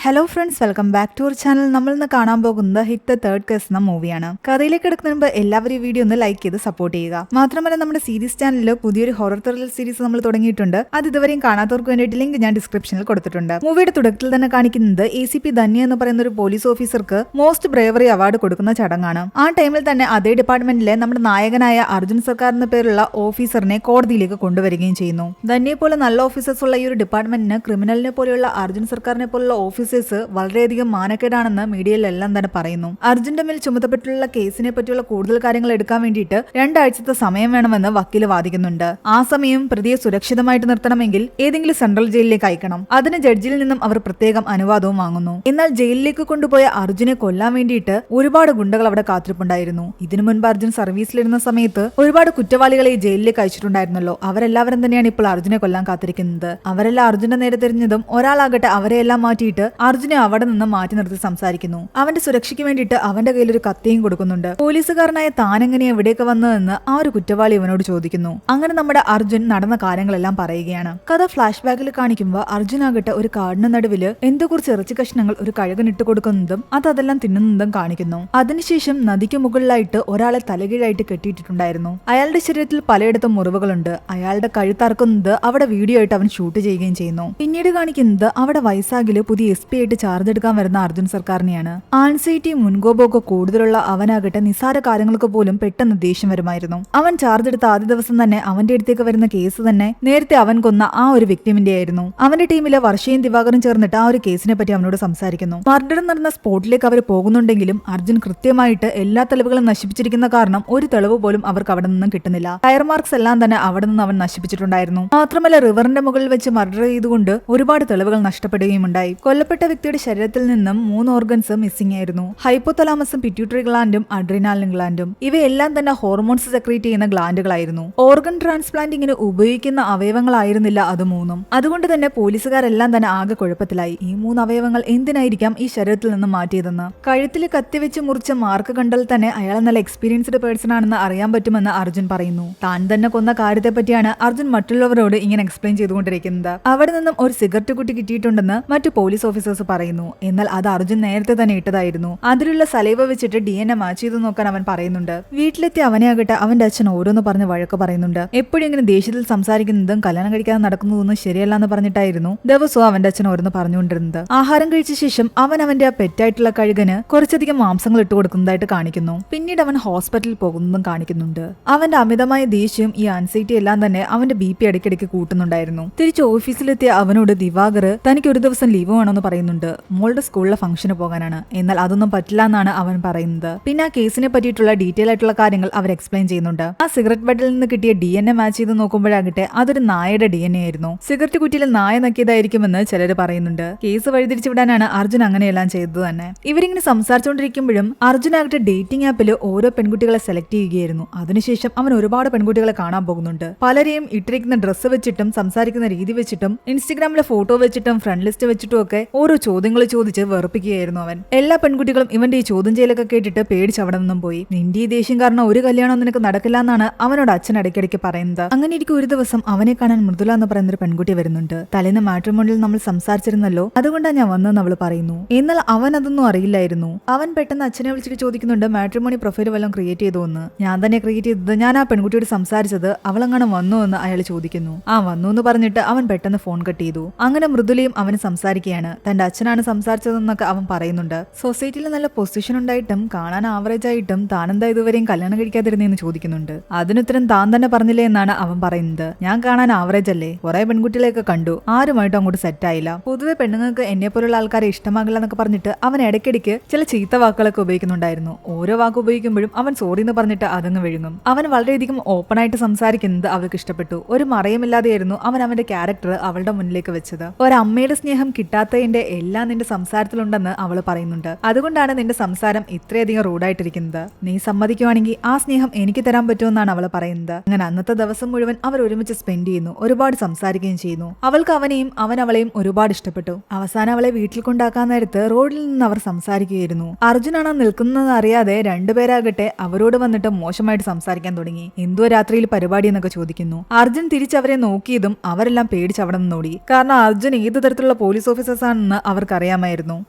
Hello friends, welcome back to our channel. നമ്മൾ ഇന്ന് കാണാൻ പോകുന്നത് ഹിറ്റ് ദ തേർഡ് കേസ് എന്ന മൂവിയാണ്. കഥയിലേക്ക് എടുക്കുന്നതിന് മുമ്പ് എല്ലാവരും ഈ വീഡിയോ ഒന്ന് ലൈക്ക് ചെയ്ത് സപ്പോർട്ട് ചെയ്യുക. മാത്രമല്ല നമ്മുടെ സീരീസ് ചാനലിൽ പുതിയൊരു ഹൊറർ ത്രില്ലർ സീരീസ് നമ്മൾ തുടങ്ങിയിട്ടുണ്ട്. അത് ഇതുവരെയും കാണാത്തവർക്ക് വേണ്ടിയിട്ട് ലിങ്ക് ഞാൻ ഡിസ്ക്രിപ്ഷനിൽ കൊടുത്തിട്ടുണ്ട്. മൂവിയുടെ തുടക്കത്തിൽ തന്നെ കാണിക്കുന്നത് ACP ധന്യ എന്ന് പറയുന്ന ഒരു പോലീസ് ഓഫീസർക്ക് മോസ്റ്റ് ബ്രേവറി അവാർഡ് കൊടുക്കുന്ന ചടങ്ങാണ്. ആ ടൈമിൽ തന്നെ അതേ ഡിപ്പാർട്ട്മെന്റിലെ നമ്മുടെ നായകനായ അർജുൻ സർക്കാർ എന്ന പേരുള്ള ഓഫീസറിനെ കോടതിയിലേക്ക് കൊണ്ടുവരികയും ചെയ്യുന്നു. ധന്യയെ പോലെ നല്ല ഓഫീസേഴ്സ് ഉള്ള ഈ ഒരു ഡിപ്പാർട്ട്മെന്റിന് ക്രിമിനലിനെ പോലെയുള്ള അർജുൻ സർക്കാരിനെ പോലുള്ള ഓഫീസേഴ്സ് വളരെയധികം മാനക്കേടാണെന്ന് മീഡിയയിലെല്ലാം തന്നെ പറയുന്നു. അർജുന്റെ മേൽ ചുമത്തപ്പെട്ടുള്ള കേസിനെ പറ്റിയുള്ള കൂടുതൽ കാര്യങ്ങൾ എടുക്കാൻ വേണ്ടിയിട്ട് 2 ആഴ്ചത്തെ സമയം വേണമെന്ന് വക്കീല് വാദിക്കുന്നുണ്ട്. ആ സമയം പ്രതിയെ സുരക്ഷിതമായിട്ട് നിർത്തണമെങ്കിൽ ഏതെങ്കിലും സെൻട്രൽ ജയിലിലേക്ക് അയക്കണം. അതിന് ജഡ്ജിൽ നിന്നും അവർ പ്രത്യേകം അനുവാദവും വാങ്ങുന്നു. എന്നാൽ ജയിലിലേക്ക് കൊണ്ടുപോയ അർജുനെ കൊല്ലാൻ വേണ്ടിയിട്ട് ഒരുപാട് ഗുണ്ടകൾ അവിടെ കാത്തിരിപ്പുണ്ടായിരുന്നു. ഇതിനു മുൻപ് അർജുൻ സർവീസിലിരുന്ന സമയത്ത് ഒരുപാട് കുറ്റവാളികളെ ജയിലിലേക്ക് അയച്ചിട്ടുണ്ടായിരുന്നല്ലോ. അവരെല്ലാവരും തന്നെയാണ് ഇപ്പോൾ അർജുനെ കൊല്ലാൻ കാത്തിരിക്കുന്നത്. അവരെല്ലാം അർജുന്റെ നേരെ തിരിഞ്ഞതും ഒരാളാകട്ടെ അവരെയെല്ലാം മാറ്റിയിട്ട് അർജുനെ അവിടെ നിന്ന് മാറ്റി നിർത്തി സംസാരിക്കുന്നു. അവന്റെ സുരക്ഷയ്ക്ക് വേണ്ടിയിട്ട് അവന്റെ കയ്യിൽ ഒരു കത്തിയും കൊടുക്കുന്നുണ്ട്. പോലീസുകാരനായ താനെങ്ങനെ എവിടേക്ക് വന്നതെന്ന് ആ ഒരു കുറ്റവാളി അവനോട് ചോദിക്കുന്നു. അങ്ങനെ നമ്മുടെ അർജുൻ നടന്ന കാര്യങ്ങളെല്ലാം പറയുകയാണ്. കഥ ഫ്ലാഷ് ബാക്കിൽ കാണിക്കുമ്പോൾ അർജുൻ ആകട്ടെ ഒരു കാടിന് നടുവില് എന്തോ കുറച്ച് ഇറച്ചി കഷ്ണങ്ങൾ ഒരു കഴുകനിട്ട് കൊടുക്കുന്നതും അതെല്ലാം തിന്നുന്നതും കാണിക്കുന്നു. അതിനുശേഷം നദിക്ക് മുകളിലായിട്ട് ഒരാളെ തലകീഴായിട്ട് കെട്ടിയിട്ടിട്ടുണ്ടായിരുന്നു. അയാളുടെ ശരീരത്തിൽ പലയിടത്തും മുറിവുകളുണ്ട്. അയാളുടെ കഴുത്തറക്കുന്നത് അവിടെ വീഡിയോ ആയിട്ട് അവൻ ഷൂട്ട് ചെയ്യുകയും ചെയ്യുന്നു. പിന്നീട് കാണിക്കുന്നത് അവിടെ വൈസാഗില് പുതിയ SP ആയിട്ട് ചാർജ് എടുക്കാൻ വരുന്ന അർജുൻ സർക്കാരിനെയാണ്. ആൻസൈറ്റി മുൻകോപമൊക്കെ കൂടുതലുള്ള അവനാകട്ടെ നിസ്സാര കാര്യങ്ങൾക്ക് പോലും പെട്ടെന്ന് ദേഷ്യം വരുമായിരുന്നു. അവൻ ചാർജ് എടുത്ത ആദ്യ ദിവസം തന്നെ അവന്റെ അടുത്തേക്ക് വരുന്ന കേസ് തന്നെ നേരത്തെ അവൻ കൊന്ന ആ ഒരു വ്യക്തിമിന്റെ ആയിരുന്നു. അവന്റെ ടീമിലെ വർഷയും ദിവാകറും ചേർന്നിട്ട് ആ ഒരു കേസിനെ പറ്റി അവനോട് സംസാരിക്കുന്നു. മർഡർ നടന്ന സ്പോട്ടിലേക്ക് അവർ പോകുന്നുണ്ടെങ്കിലും അർജുൻ കൃത്യമായിട്ട് എല്ലാ തെളിവുകളും നശിപ്പിച്ചിരിക്കുന്ന കാരണം ഒരു തെളിവ് പോലും അവർക്ക് അവിടെ നിന്നും കിട്ടുന്നില്ല. ടയർ മാർക്സ് എല്ലാം തന്നെ അവിടെ നിന്ന് അവൻ നശിപ്പിച്ചിട്ടുണ്ടായിരുന്നു. മാത്രമല്ല റിവറിന്റെ മുകളിൽ വെച്ച് മർഡർ ചെയ്തുകൊണ്ട് ഒരുപാട് തെളിവുകൾ നഷ്ടപ്പെടുകയും ഉണ്ടായി. കൊല്ലപ്പെട്ട വ്യക്തിയുടെ ശരീരത്തിൽ നിന്നും 3 ഓർഗൻസ് മിസ്സിംഗ് ആയിരുന്നു. ഹൈപ്പോതലാമസും പിറ്റ്യൂട്ടറി ഗ്ലാൻഡും അഡ്രിനാലിൻ ഗ്ലാൻഡും. ഇവയെല്ലാം തന്നെ ഹോർമോൺസ് സെക്രീറ്റ് ചെയ്യുന്ന ഗ്ലാൻഡുകളായിരുന്നു. ഓർഗൻ ട്രാൻസ്പ്ലാന്റിങ്ങിന് ഉപയോഗിക്കുന്ന അവയവങ്ങളായിരുന്നില്ല അത് 3. അതുകൊണ്ട് തന്നെ പോലീസുകാരെല്ലാം തന്നെ ആകെ കുഴപ്പത്തിലായി. ഈ 3 അവയവങ്ങൾ എന്തിനായിരിക്കാം ഈ ശരീരത്തിൽ നിന്ന് മാറ്റിയതെന്ന്. കഴുത്തിൽ കത്തിവെച്ച് മുറിച്ച മാർക്ക് കണ്ടാൽ തന്നെ അയാൾ നല്ല എക്സ്പീരിയൻസ്ഡ് പേഴ്സൺ ആണെന്ന് അറിയാൻ പറ്റുമെന്ന് അർജുൻ പറയുന്നു. താൻ തന്നെ കൊന്ന കാര്യത്തെ പറ്റിയാണ് അർജുൻ മറ്റുള്ളവരോട് ഇങ്ങനെ എക്സ്പ്ലെയിൻ ചെയ്തുകൊണ്ടിരിക്കുന്നത്. അവിടെ നിന്നും ഒരു സിഗരറ്റ് കുട്ടി കിട്ടിയിട്ടുണ്ടെന്ന് മറ്റു പോലീസ് ഓഫീസേഴ്സ് പറയുന്നു. എന്നാൽ അത് അർജുൻ നേരത്തെ തന്നെ ഇട്ടതായിരുന്നു. അതിലുള്ള സലൈവ വെച്ചിട്ട് DNA മാച്ച് ചെയ്ത് നോക്കാൻ അവൻ പറയുന്നുണ്ട്. വീട്ടിലെത്തി അവനെ ആകട്ടെ അവന്റെ അച്ഛൻ ഓരോന്ന് പറഞ്ഞ് വഴക്ക് പറയുന്നുണ്ട്. എപ്പോഴും ഇങ്ങനെ ദേഷ്യത്തിൽ സംസാരിക്കുന്നതും കല്യാണം കഴിക്കാതെ നടക്കുന്നതൊന്നും ശരിയല്ല എന്ന് പറഞ്ഞിട്ടായിരുന്നു ദിവസവും അവന്റെ അച്ഛൻ ഓരോന്ന് പറഞ്ഞുകൊണ്ടിരുന്നത്. ആഹാരം കഴിച്ച ശേഷം അവൻ അവന്റെ ആ പെറ്റായിട്ടുള്ള കഴുകന് കുറച്ചധികം മാംസങ്ങൾ ഇട്ട് കൊടുക്കുന്നതായിട്ട് കാണിക്കുന്നു. പിന്നീട് അവൻ ഹോസ്പിറ്റലിൽ പോകുന്നതും കാണിക്കുന്നുണ്ട്. അവന്റെ അമിതമായ ദേഷ്യം ഈ ആൻസൈറ്റി എല്ലാം തന്നെ അവന്റെ BP ഇടയ്ക്കിടയ്ക്ക് കൂട്ടുന്നുണ്ടായിരുന്നു. തിരിച്ച് ഓഫീസിലെത്തിയ അവനോട് ദിവാകർ തനിക്ക് ഒരു ദിവസം ലീവ് വേണമെന്ന് പറയുന്നുണ്ട്. മോളുടെ സ്കൂളിലെ ഫംഗ്ഷന് പോകാനാണ്. എന്നാൽ അതൊന്നും പറ്റില്ല എന്നാണ് അവൻ പറയുന്നത്. പിന്നെ ആ കേസിനെ പറ്റിയിട്ടുള്ള ഡീറ്റെയിൽ ആയിട്ടുള്ള കാര്യങ്ങൾ അവർ എക്സ്പ്ലെയിൻ ചെയ്യുന്നുണ്ട്. ആ സിഗരറ്റ് ബട്ടിൽ നിന്ന് കിട്ടിയ DNA മാച്ച് ചെയ്ത് നോക്കുമ്പോഴാകട്ടെ അതൊരു നായയുടെ DNA ആയിരുന്നു. സിഗരറ്റ് കുറ്റിയിൽ നായ നക്കിയതായിരിക്കുമെന്ന് ചിലർ പറയുന്നുണ്ട്. കേസ് വഴിതിരിച്ചു വിടാനാണ് അർജുൻ അങ്ങനെയെല്ലാം ചെയ്തത് തന്നെ. ഇവരിങ്ങനെ സംസാരിച്ചുകൊണ്ടിരിക്കുമ്പോഴും അർജുൻ ആകട്ടെ ഡേറ്റിംഗ് ആപ്പിൽ ഓരോ പെൺകുട്ടികളെ സെലക്ട് ചെയ്യുകയായിരുന്നു. അതിനുശേഷം അവൻ ഒരുപാട് പെൺകുട്ടികളെ കാണാൻ പോകുന്നുണ്ട്. പലരെയും ഇട്ടിരിക്കുന്ന ഡ്രസ്സ് വെച്ചിട്ടും സംസാരിക്കുന്ന രീതി വെച്ചിട്ടും ഇൻസ്റ്റഗ്രാമിലെ ഫോട്ടോ വെച്ചിട്ടും ഫ്രണ്ട് ലിസ്റ്റ് വെച്ചിട്ടും ഒക്കെ ഓരോ ചോദ്യങ്ങൾ ചോദിച്ച് വെറുപ്പിക്കുകയായിരുന്നു അവൻ. എല്ലാ പെൺകുട്ടികളും ഇവന്റെ ഈ ചോദ്യം ചെയ്യലൊക്കെ കേട്ടിട്ട് പേടിച്ച് അവിടെ നിന്നും പോയി. നിന്റെ ഈ ദേഷ്യം കാരണം ഒരു കല്യാണം നിനക്ക് നടക്കില്ല എന്നാണ് അവനോട് അച്ഛൻ ഇടയ്ക്കിടയ്ക്ക് പറയുന്നത്. അങ്ങനെ ഇരിക്കും ഒരു ദിവസം അവനെ കാണാൻ മൃദുല എന്ന് പറയുന്ന ഒരു പെൺകുട്ടി വരുന്നുണ്ട്. തലേന്ന് മാട്രിമോണിയിൽ നമ്മൾ സംസാരിച്ചിരുന്നല്ലോ, അതുകൊണ്ടാണ് ഞാൻ വന്നതെന്ന് അവൾ പറയുന്നു. എന്നാൽ അവൻ അതൊന്നും അറിയില്ലായിരുന്നു. അവൻ പെട്ടെന്ന് അച്ഛനെ വിളിച്ചിട്ട് ചോദിക്കുന്നുണ്ട് മാട്രിമോണി പ്രൊഫൈൽ വല്ലതും ക്രിയേറ്റ് ചെയ്തോ എന്ന്. ഞാൻ തന്നെ ക്രിയേറ്റ് ചെയ്തത്, ഞാൻ ആ പെൺകുട്ടിയോട് സംസാരിച്ചത്, അവളെങ്ങനെ വന്നു എന്ന് അയാൾ ചോദിക്കുന്നു. ആ വന്നു എന്ന് പറഞ്ഞിട്ട് അവൻ പെട്ടെന്ന് ഫോൺ കട്ട് ചെയ്തു. അങ്ങനെ മൃദുലയും അവന് സംസാരിക്കുകയാണ്. തന്റെ അച്ഛനാണ് സംസാരിച്ചതെന്നൊക്കെ അവൻ പറയുന്നുണ്ട്. സൊസൈറ്റിയിൽ നല്ല പൊസിഷൻ ഉണ്ടായിട്ടും കാണാൻ ആവറേജ് ആയിട്ടും താനെന്താ ഇതുവരെയും കല്യാണം കഴിക്കാതിരുന്നെന്ന് ചോദിക്കുന്നുണ്ട്. അതിനുത്തരം താൻ തന്നെ പറഞ്ഞില്ലേ എന്നാണ് അവൻ പറയുന്നത്. ഞാൻ കാണാൻ ആവറേജ് അല്ലേ, കുറെ പെൺകുട്ടികളെയൊക്കെ കണ്ടു, ആരുമായിട്ടും അങ്ങോട്ട് സെറ്റ് ആയില്ല. പൊതുവെ പെണ്ണുങ്ങൾക്ക് എന്നെ പോലുള്ള ആൾക്കാരെ ഇഷ്ടമാകില്ല എന്നൊക്കെ പറഞ്ഞിട്ട് അവൻ ഇടയ്ക്കിടയ്ക്ക് ചില ചീത്ത വാക്കുകളൊക്കെ ഉപയോഗിക്കുന്നുണ്ടായിരുന്നു. ഓരോ വാക്ക് ഉപയോഗിക്കുമ്പോഴും അവൻ സോറി എന്ന് പറഞ്ഞിട്ട് അതങ്ങ് വിഴുങ്ങും. അവൻ വളരെയധികം ഓപ്പൺ ആയിട്ട് സംസാരിക്കുന്നത് അവർക്ക് ഇഷ്ടപ്പെട്ടു. ഒരു മറയുമില്ലാതെയായിരുന്നു അവൻ അവന്റെ ക്യാരക്ടർ അവളുടെ മുന്നിലേക്ക് വെച്ചത്. ഒരമ്മയുടെ സ്നേഹം കിട്ടാത്തതിന്റെ എല്ലാം നിന്റെ സംസാരത്തിലുണ്ടെന്ന് അവള് പറയുന്നുണ്ട്. അതുകൊണ്ടാണ് നിന്റെ സംസാരം ഇത്രയധികം റൂഡായിട്ടിരിക്കുന്നത്. നീ സമ്മതിക്കുവാണെങ്കിൽ ആ സ്നേഹം എനിക്ക് തരാൻ പറ്റുമെന്നാണ് അവള് പറയുന്നത്. അങ്ങനെ അന്നത്തെ ദിവസം മുഴുവൻ അവർ ഒരുമിച്ച് സ്പെൻഡ് ചെയ്യുന്നു. ഒരുപാട് സംസാരിക്കുകയും ചെയ്യുന്നു. അവൾക്ക് അവനെയും അവൻ അവളെയും ഒരുപാട് ഇഷ്ടപ്പെട്ടു. അവസാനം അവളെ വീട്ടിൽ കൊണ്ടാക്കാൻ നേരത്ത് റോഡിൽ നിന്ന് അവർ സംസാരിക്കുകയായിരുന്നു. അർജുനാണ് നിൽക്കുന്നത് അറിയാതെ രണ്ടുപേരാകട്ടെ അവരോട് വന്നിട്ട് മോശമായിട്ട് സംസാരിക്കാൻ തുടങ്ങി. എന്തോ രാത്രിയിൽ പരിപാടി എന്നൊക്കെ ചോദിക്കുന്നു. അർജുൻ തിരിച്ചവരെ നോക്കിയതും അവരെല്ലാം പേടിച്ച് അവിടെ നിന്നോടി. കാരണം അർജുൻ ഏത് തരത്തിലുള്ള പോലീസ് ഓഫീസേഴ്സ് ആണെന്ന് ആണെന്ന് അവർക്കറിയാമായിരുന്നു.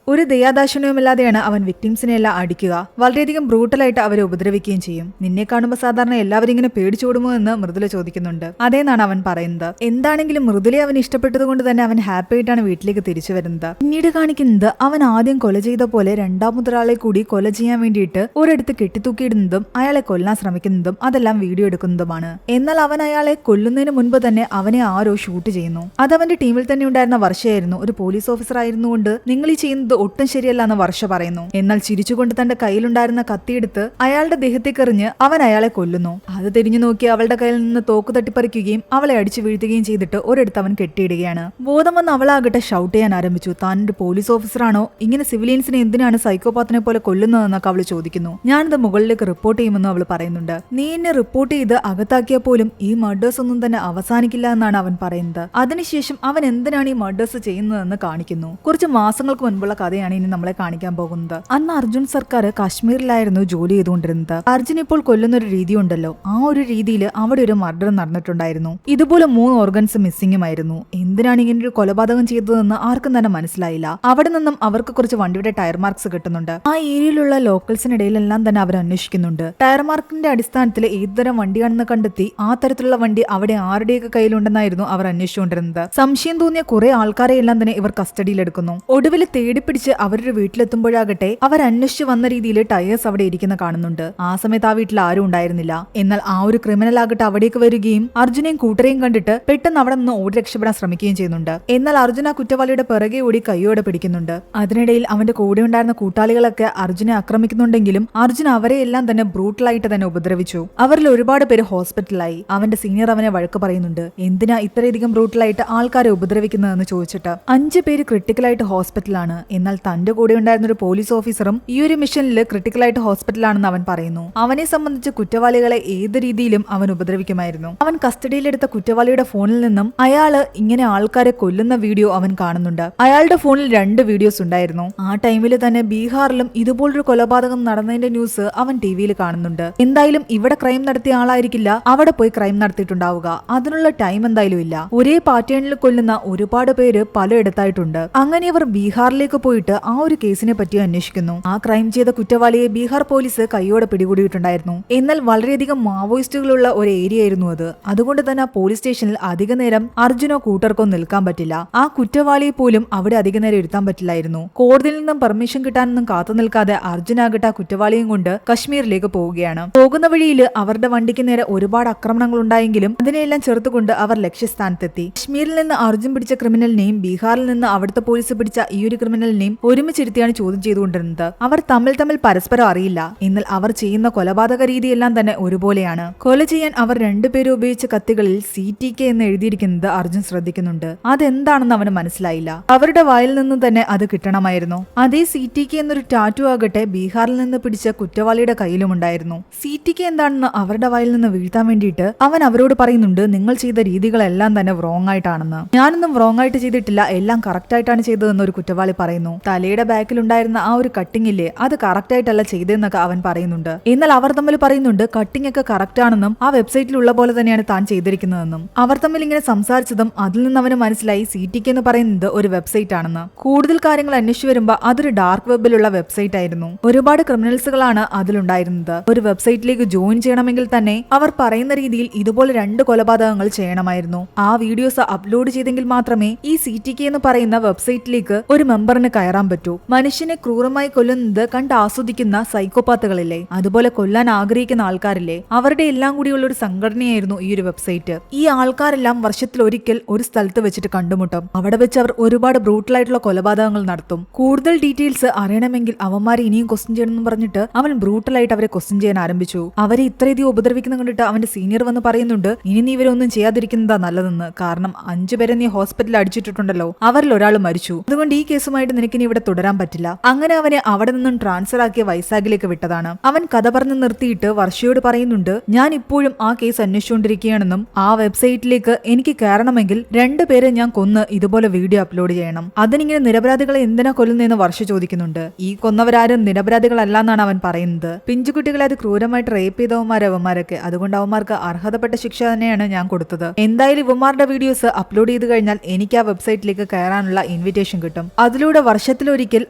ഒരു ദയാദാക്ഷിണ്യവുമില്ലാതെയാണ് അവൻ വിക്ടിംസിനെ എല്ലാം അടിക്കുക. വളരെയധികം ബ്രൂട്ടലായിട്ട് അവരെ ഉപദ്രവിക്കുകയും ചെയ്യും. നിന്നെ കാണുമ്പോൾ സാധാരണ എല്ലാവരും ഇങ്ങനെ പേടിച്ചോടുമോ എന്ന് മൃദുല ചോദിക്കുന്നുണ്ട്. അതേന്നാണ് അവൻ പറയുന്നത്. എന്താണെങ്കിലും മൃദുലയെ അവൻ ഇഷ്ടപ്പെട്ടത് കൊണ്ട് തന്നെ അവൻ ഹാപ്പി ആയിട്ടാണ് വീട്ടിലേക്ക് തിരിച്ചു വരുന്നത്. പിന്നീട് കാണിക്കുന്നത് അവൻ ആദ്യം കൊല ചെയ്ത പോലെ രണ്ടാമതൊരാളെ കൂടി കൊല ചെയ്യാൻ വേണ്ടിയിട്ട് ഒരിടത്ത് കെട്ടിത്തൂക്കിയിടുന്നതും അയാളെ കൊല്ലാൻ ശ്രമിക്കുന്നതും അതെല്ലാം വീഡിയോ എടുക്കുന്നതുമാണ്. എന്നാൽ അവൻ അയാളെ കൊല്ലുന്നതിന് മുൻപ് തന്നെ അവനെ ആരോ ഷൂട്ട് ചെയ്യുന്നു. അത് അവന്റെ ടീമിൽ തന്നെ ഉണ്ടായിരുന്ന വർഷയായിരുന്നു. ഒരു പോലീസ് ഓഫീസർ ആയിരുന്നുകൊണ്ട് നിങ്ങൾ ഈ ചെയ്യുന്നത് ഒട്ടും ശരിയല്ല എന്ന് വർഷ പറയുന്നു. എന്നാൽ ചിരിച്ചുകൊണ്ട് തന്റെ കയ്യിലുണ്ടായിരുന്ന കത്തിയെടുത്ത് അയാളുടെ ദേഹത്തേക്ക് എറിഞ്ഞ് അവൻ അയാളെ കൊല്ലുന്നു. അത് തിരിഞ്ഞു നോക്കി അവളുടെ കയ്യിൽ നിന്ന് തോക്ക് തട്ടിപ്പറിക്കുകയും അവളെ അടിച്ചു വീഴ്ത്തുകയും ചെയ്തിട്ട് ഒരിടത്ത് അവൻ കെട്ടിയിടുകയാണ്. ബോധം വന്ന് അവളാകട്ടെ ഷൗട്ട് ചെയ്യാൻ ആരംഭിച്ചു. താൻ ഒരു പോലീസ് ഓഫീസറാണോ, ഇങ്ങനെ സിവിലിയൻസിനെ എന്തിനാണ് സൈക്കോപാത്തിനെ പോലെ കൊല്ലുന്നതെന്നൊക്കെ അവൾ ചോദിക്കുന്നു. ഞാനിത് മുകളിലേക്ക് റിപ്പോർട്ട് ചെയ്യുമെന്ന് അവൾ പറയുന്നുണ്ട്. നീ എന്നെ റിപ്പോർട്ട് ചെയ്ത് അകത്താക്കിയ പോലും ഈ മർഡേഴ്സ് ഒന്നും തന്നെ അവസാനിക്കില്ല എന്നാണ് അവൻ പറയുന്നത്. അതിനുശേഷം അവൻ എന്തിനാണ് ഈ മർഡേഴ്സ് ചെയ്യുന്നതെന്ന് കാണിക്കുന്നു. കുറച്ച് മാസങ്ങൾക്ക് മുൻപുള്ള കഥയാണ് ഇനി നമ്മളെ കാണിക്കാൻ പോകുന്നത്. അന്ന് അർജുൻ സർക്കാർ കാശ്മീരിലായിരുന്നു ജോലി ചെയ്തുകൊണ്ടിരുന്നത്. അർജുൻ ഇപ്പോൾ കൊല്ലുന്ന ഒരു രീതി ഉണ്ടല്ലോ, ആ ഒരു രീതിയിൽ അവിടെ ഒരു മർഡർ നടന്നിട്ടുണ്ടായിരുന്നു. ഇതുപോലെ 3 ഓർഗൻസ് മിസ്സിംഗുമായിരുന്നു. എന്തിനാണ് ഇങ്ങനെ ഒരു കൊലപാതകം ചെയ്തതെന്ന് ആർക്കും തന്നെ മനസ്സിലായില്ല. അവിടെ നിന്നും അവർക്ക് കുറച്ച് വണ്ടിയുടെ ടയർ മാർക്സ് കിട്ടുന്നുണ്ട്. ആ ഏരിയയിലുള്ള ലോക്കൽസിനിടയിലെല്ലാം തന്നെ അവർ അന്വേഷിക്കുന്നുണ്ട്. ടയർ മാർക്കിന്റെ അടിസ്ഥാനത്തിൽ ഏതുതരം വണ്ടിയാണെന്ന് കണ്ടെത്തി ആ തരത്തിലുള്ള വണ്ടി അവിടെ ആരുടെയൊക്കെ കയ്യിലുണ്ടെന്നായിരുന്നു അവർ അന്വേഷിച്ചുകൊണ്ടിരുന്നത്. സംശയം തോന്നിയ കുറെ ആൾക്കാരെ എല്ലാം തന്നെ ഇവർ കസ്റ്റഡിയിലെടുക്കുന്നു. ഒടുവിൽ തേടിപ്പിടിച്ച് അവരുടെ വീട്ടിലെത്തുമ്പോഴാകട്ടെ അവർ അന്വേഷിച്ച് വന്ന രീതിയിൽ ടയേഴ്സ് അവിടെ ഇരിക്കുന്ന കാണുന്നുണ്ട്. ആ സമയത്ത് ആ വീട്ടിൽ ആരും ഉണ്ടായിരുന്നില്ല. എന്നാൽ ആ ഒരു ക്രിമിനൽ ആകട്ടെ അവിടേക്ക് വരികയും അർജുനെയും കൂട്ടരെയും കണ്ടിട്ട് പെട്ടെന്ന് അവിടെ നിന്ന് ഓടി രക്ഷപ്പെടാൻ ശ്രമിക്കുകയും ചെയ്യുന്നുണ്ട്. എന്നാൽ അർജുൻ ആ കുറ്റവാളിയുടെ പിറകെ ഓടി കൈയോടെ പിടിക്കുന്നുണ്ട്. അതിനിടയിൽ അവന്റെ കൂടെ ഉണ്ടായിരുന്ന കൂട്ടാളികളൊക്കെ അർജുനെ ആക്രമിക്കുന്നുണ്ടെങ്കിലും അർജുൻ അവരെ എല്ലാം തന്നെ ബ്രൂട്ടലായിട്ട് തന്നെ ഉപദ്രവിച്ചു. അവരിൽ ഒരുപാട് പേര് ഹോസ്പിറ്റലായി. അവന്റെ സീനിയർ അവനെ വഴക്ക് പറയുന്നുണ്ട്. എന്തിനാ ഇത്രയധികം ബ്രൂട്ടലായിട്ട് ആൾക്കാരെ ഉപദ്രവിക്കുന്നതെന്ന് ചോദിച്ചിട്ട്. 5 പേര് ക്രിട്ടിക്കലായിട്ട് ഹോസ്പിറ്റലാണ്. എന്നാൽ തന്റെ കൂടെ ഉണ്ടായിരുന്ന ഒരു പോലീസ് ഓഫീസറും ഈ ഒരു മിഷനിൽ ക്രിട്ടിക്കലായിട്ട് ഹോസ്പിറ്റലാണെന്ന് അവൻ പറയുന്നു. അവനെ സംബന്ധിച്ച് കുറ്റവാളികളെ ഏത് രീതിയിലും അവൻ ഉപദ്രവിക്കുമായിരുന്നു. അവൻ കസ്റ്റഡിയിലെടുത്ത കുറ്റവാളിയുടെ ഫോണിൽ നിന്നും അയാള് ഇങ്ങനെ ആൾക്കാരെ കൊല്ലുന്ന വീഡിയോ അവൻ കാണുന്നുണ്ട്. അയാളുടെ ഫോണിൽ 2 വീഡിയോസ് ഉണ്ടായിരുന്നു. ആ ടൈമിൽ തന്നെ ബീഹാറിലും ഇതുപോലൊരു കൊലപാതകം നടന്നതിന്റെ ന്യൂസ് അവൻ ടിവിയിൽ കാണുന്നുണ്ട്. എന്തായാലും ഇവിടെ ക്രൈം നടത്തിയ ആളായിരിക്കില്ല അവിടെ പോയി ക്രൈം നടത്തിയിട്ടുണ്ടാവുക. അതിനുള്ള ടൈം എന്തായാലും ഇല്ല. ഒരേ പാറ്റേണിൽ കൊല്ലുന്ന ഒരുപാട് പേര് പലയിടത്തായിട്ടുണ്ട്. അങ്ങനെ അവർ ബീഹാറിലേക്ക് പോയിട്ട് ആ ഒരു കേസിനെ പറ്റി അന്വേഷിക്കുന്നു. ആ ക്രൈം ചെയ്ത കുറ്റവാളിയെ ബീഹാർ പോലീസ് കൈയോടെ പിടികൂടിയിട്ടുണ്ടായിരുന്നു. എന്നാൽ വളരെയധികം മാവോയിസ്റ്റുകളുള്ള ഒരു ഏരിയ ആയിരുന്നു അത്. അതുകൊണ്ട് തന്നെ ആ പോലീസ് സ്റ്റേഷനിൽ അധിക നേരം അർജുനോ കൂട്ടർക്കോ നിൽക്കാൻ പറ്റില്ല. ആ കുറ്റവാളിയെ പോലും അവിടെ അധിക നേരം ഇരുത്താൻ പറ്റില്ലായിരുന്നു. കോടതിയിൽ നിന്നും പെർമിഷൻ കിട്ടാനൊന്നും കാത്തു നിൽക്കാതെ അർജുനാകട്ടെ ആ കുറ്റവാളിയും കൊണ്ട് കശ്മീരിലേക്ക് പോവുകയാണ്. പോകുന്ന വഴിയിൽ അവരുടെ വണ്ടിക്ക് നേരെ ഒരുപാട് ആക്രമണങ്ങൾ ഉണ്ടായെങ്കിലും അതിനെയെല്ലാം ചെറുത്തുകൊണ്ട് അവർ ലക്ഷ്യസ്ഥാനത്തെത്തി. കശ്മീരിൽ നിന്ന് അർജുൻ പിടിച്ച ക്രിമിനലിനെയും ബീഹാറിൽ നിന്ന് അവിടുത്തെ പോലീസ് പിടിച്ച ഈ ഒരു ക്രിമിനലിനെയും ഒരുമിച്ചിരുത്തിയാണ് ചോദ്യം ചെയ്തുകൊണ്ടിരുന്നത്. അവർ തമ്മിൽ പരസ്പരം അറിയില്ല. എന്നാൽ അവർ ചെയ്യുന്ന കൊലപാതക രീതിയെല്ലാം തന്നെ ഒരുപോലെയാണ്. കൊല ചെയ്യാൻ അവർ 2 പേരും ഉപയോഗിച്ച കത്തികളിൽ CTK എന്ന് എഴുതിയിരിക്കുന്നത് അർജുൻ ശ്രദ്ധിക്കുന്നുണ്ട്. അതെന്താണെന്ന് അവന് മനസ്സിലായില്ല. അവരുടെ വായിൽ നിന്ന് തന്നെ അത് കിട്ടണമായിരുന്നു. അതേ CTK എന്നൊരു ടാറ്റു ആകട്ടെ ബീഹാറിൽ നിന്ന് പിടിച്ച കുറ്റവാളിയുടെ കയ്യിലുമുണ്ടായിരുന്നു. CTK എന്താണെന്ന് അവരുടെ വായിൽ നിന്ന് വീഴ്ത്താൻ വേണ്ടിയിട്ട് അവൻ അവരോട് പറയുന്നുണ്ട്, നിങ്ങൾ ചെയ്ത രീതികളെല്ലാം തന്നെ വ്രോങ് ആയിട്ടാണെന്ന്. ഞാനൊന്നും വ്രോങ് ആയിട്ട് ചെയ്തിട്ടില്ല, എല്ലാം കറക്റ്റ് ആയിട്ടാണ് ചെയ്തതെന്ന് ഒരു കുറ്റവാളി പറയുന്നു. തലയുടെ ബാക്കിൽ ഉണ്ടായിരുന്ന ആ ഒരു കട്ടിംഗ് ഇല്ലേ, അത് കറക്റ്റ് ആയിട്ടല്ല ചെയ്തതെന്നൊക്കെ അവൻ പറയുന്നുണ്ട്. എന്നാൽ അവർ തമ്മിൽ പറയുന്നുണ്ട് കട്ടിംഗ് ഒക്കെ കറക്റ്റ് ആണെന്നും ആ വെബ്സൈറ്റിൽ ഉള്ള പോലെ തന്നെയാണ് താൻ ചെയ്തിരിക്കുന്നതെന്നും. അവർ തമ്മിൽ ഇങ്ങനെ സംസാരിച്ചതും അതിൽ നിന്ന് അവന് മനസ്സിലായി CTK എന്ന് പറയുന്നത് ഒരു വെബ്സൈറ്റ് ആണെന്ന്. കൂടുതൽ കാര്യങ്ങൾ അന്വേഷിച്ചു വരുമ്പോൾ അതൊരു ഡാർക്ക് വെബിലുള്ള വെബ്സൈറ്റ് ആയിരുന്നു. ഒരുപാട് ക്രിമിനൽസുകളാണ് അതിലുണ്ടായിരുന്നത്. ഒരു വെബ്സൈറ്റിലേക്ക് ജോയിൻ ചെയ്യണമെങ്കിൽ തന്നെ അവർ പറയുന്ന രീതിയിൽ ഇതുപോലെ 2 കൊലപാതകങ്ങൾ ചെയ്യണമായിരുന്നു. ആ വീഡിയോസ് അപ്ലോഡ് ചെയ്തെങ്കിൽ മാത്രമേ ഈ CTK എന്ന് പറയുന്ന വെബ്സൈറ്റിലേക്ക് ഒരു മെമ്പറിന് കയറാൻ പറ്റൂ. മനുഷ്യനെ ക്രൂരമായി കൊല്ലുന്നത് കണ്ട് ആസ്വദിക്കുന്ന സൈക്കോപാത്തുകളില്ലേ, അതുപോലെ കൊല്ലാൻ ആഗ്രഹിക്കുന്ന ആൾക്കാരില്ലേ, അവരുടെ എല്ലാം കൂടിയുള്ള ഒരു സംഘടനയായിരുന്നു ഈ ഒരു വെബ്സൈറ്റ്. ഈ ആൾക്കാരെല്ലാം വർഷത്തിൽ ഒരിക്കൽ ഒരു സ്ഥലത്ത് വെച്ചിട്ട് കണ്ടുമുട്ടും. അവിടെ വെച്ച് അവർ ഒരുപാട് ബ്രൂട്ടലായിട്ടുള്ള കൊലപാതകങ്ങൾ നടത്തും. കൂടുതൽ ഡീറ്റെയിൽസ് അറിയണമെങ്കിൽ അവന്മാരെ ഇനിയും ക്വസ്റ്റ്യൻ ചെയ്യണമെന്ന് പറഞ്ഞിട്ട് അവൻ ബ്രൂട്ടലായിട്ട് അവരെ ക്വസ്റ്റ്യൻ ചെയ്യാൻ ആരംഭിച്ചു. അവരെ ഇത്രയധികം ഉപദ്രവിക്കുന്ന കണ്ടിട്ട് അവന്റെ സീനിയർ വന്ന് പറയുന്നുണ്ട്, ഇനി നീ ഇവരൊന്നും ചെയ്യാതിരിക്കുന്നതാ നല്ലതെന്ന്. കാരണം 5 പേരെ നീ ഹോസ്പിറ്റലിൽ അടിച്ചിട്ടുണ്ടല്ലോ, അവരിൽ ഒരാൾ മരിച്ചു. അതുകൊണ്ട് ഈ കേസുമായിട്ട് നിനക്ക് ഇനി ഇവിടെ തുടരാൻ പറ്റില്ല. അങ്ങനെ അവനെ അവിടെ നിന്നും ട്രാൻസ്ഫർ ആക്കിയ വൈസാഖിലേക്ക് വിട്ടതാണ്. അവൻ കഥ പറഞ്ഞു നിർത്തിയിട്ട് വർഷയോട് പറയുന്നുണ്ട്, ഞാൻ ഇപ്പോഴും ആ കേസ് അന്വേഷിച്ചുകൊണ്ടിരിക്കുകയാണെന്നും ആ വെബ്സൈറ്റിലേക്ക് എനിക്ക് കയറണമെങ്കിൽ 2 പേരെ ഞാൻ കൊന്ന് ഇതുപോലെ വീഡിയോ അപ്ലോഡ് ചെയ്യണം. അതിനിങ്ങനെ നിരപരാധികളെ എന്തിനാ കൊല്ലുന്നതെന്ന് വർഷ ചോദിക്കുന്നുണ്ട്. ഈ കൊന്നവരാരും നിരപരാധികളല്ല എന്നാണ് അവൻ പറയുന്നത്. പിഞ്ചുകുട്ടികളെ അത് ക്രൂരമായിട്ട് റേപ്പ് ചെയ്തവന്മാരൊക്കെ, അതുകൊണ്ട് അവന്മാർക്ക് അർഹതപ്പെട്ട ശിക്ഷ തന്നെയാണ് ഞാൻ കൊടുത്തത്. എന്തായാലും ഇവന്മാരുടെ വീഡിയോസ് അപ്ലോഡ് ചെയ്ത് കഴിഞ്ഞാൽ എനിക്ക് ആ വെബ്സൈറ്റിലേക്ക് കയറാനുള്ള ഇൻവിറ്റേഷൻ ഇൻവിറ്റേഷൻ കിട്ടും. അതിലൂടെ വർഷത്തിലൊരിക്കൽ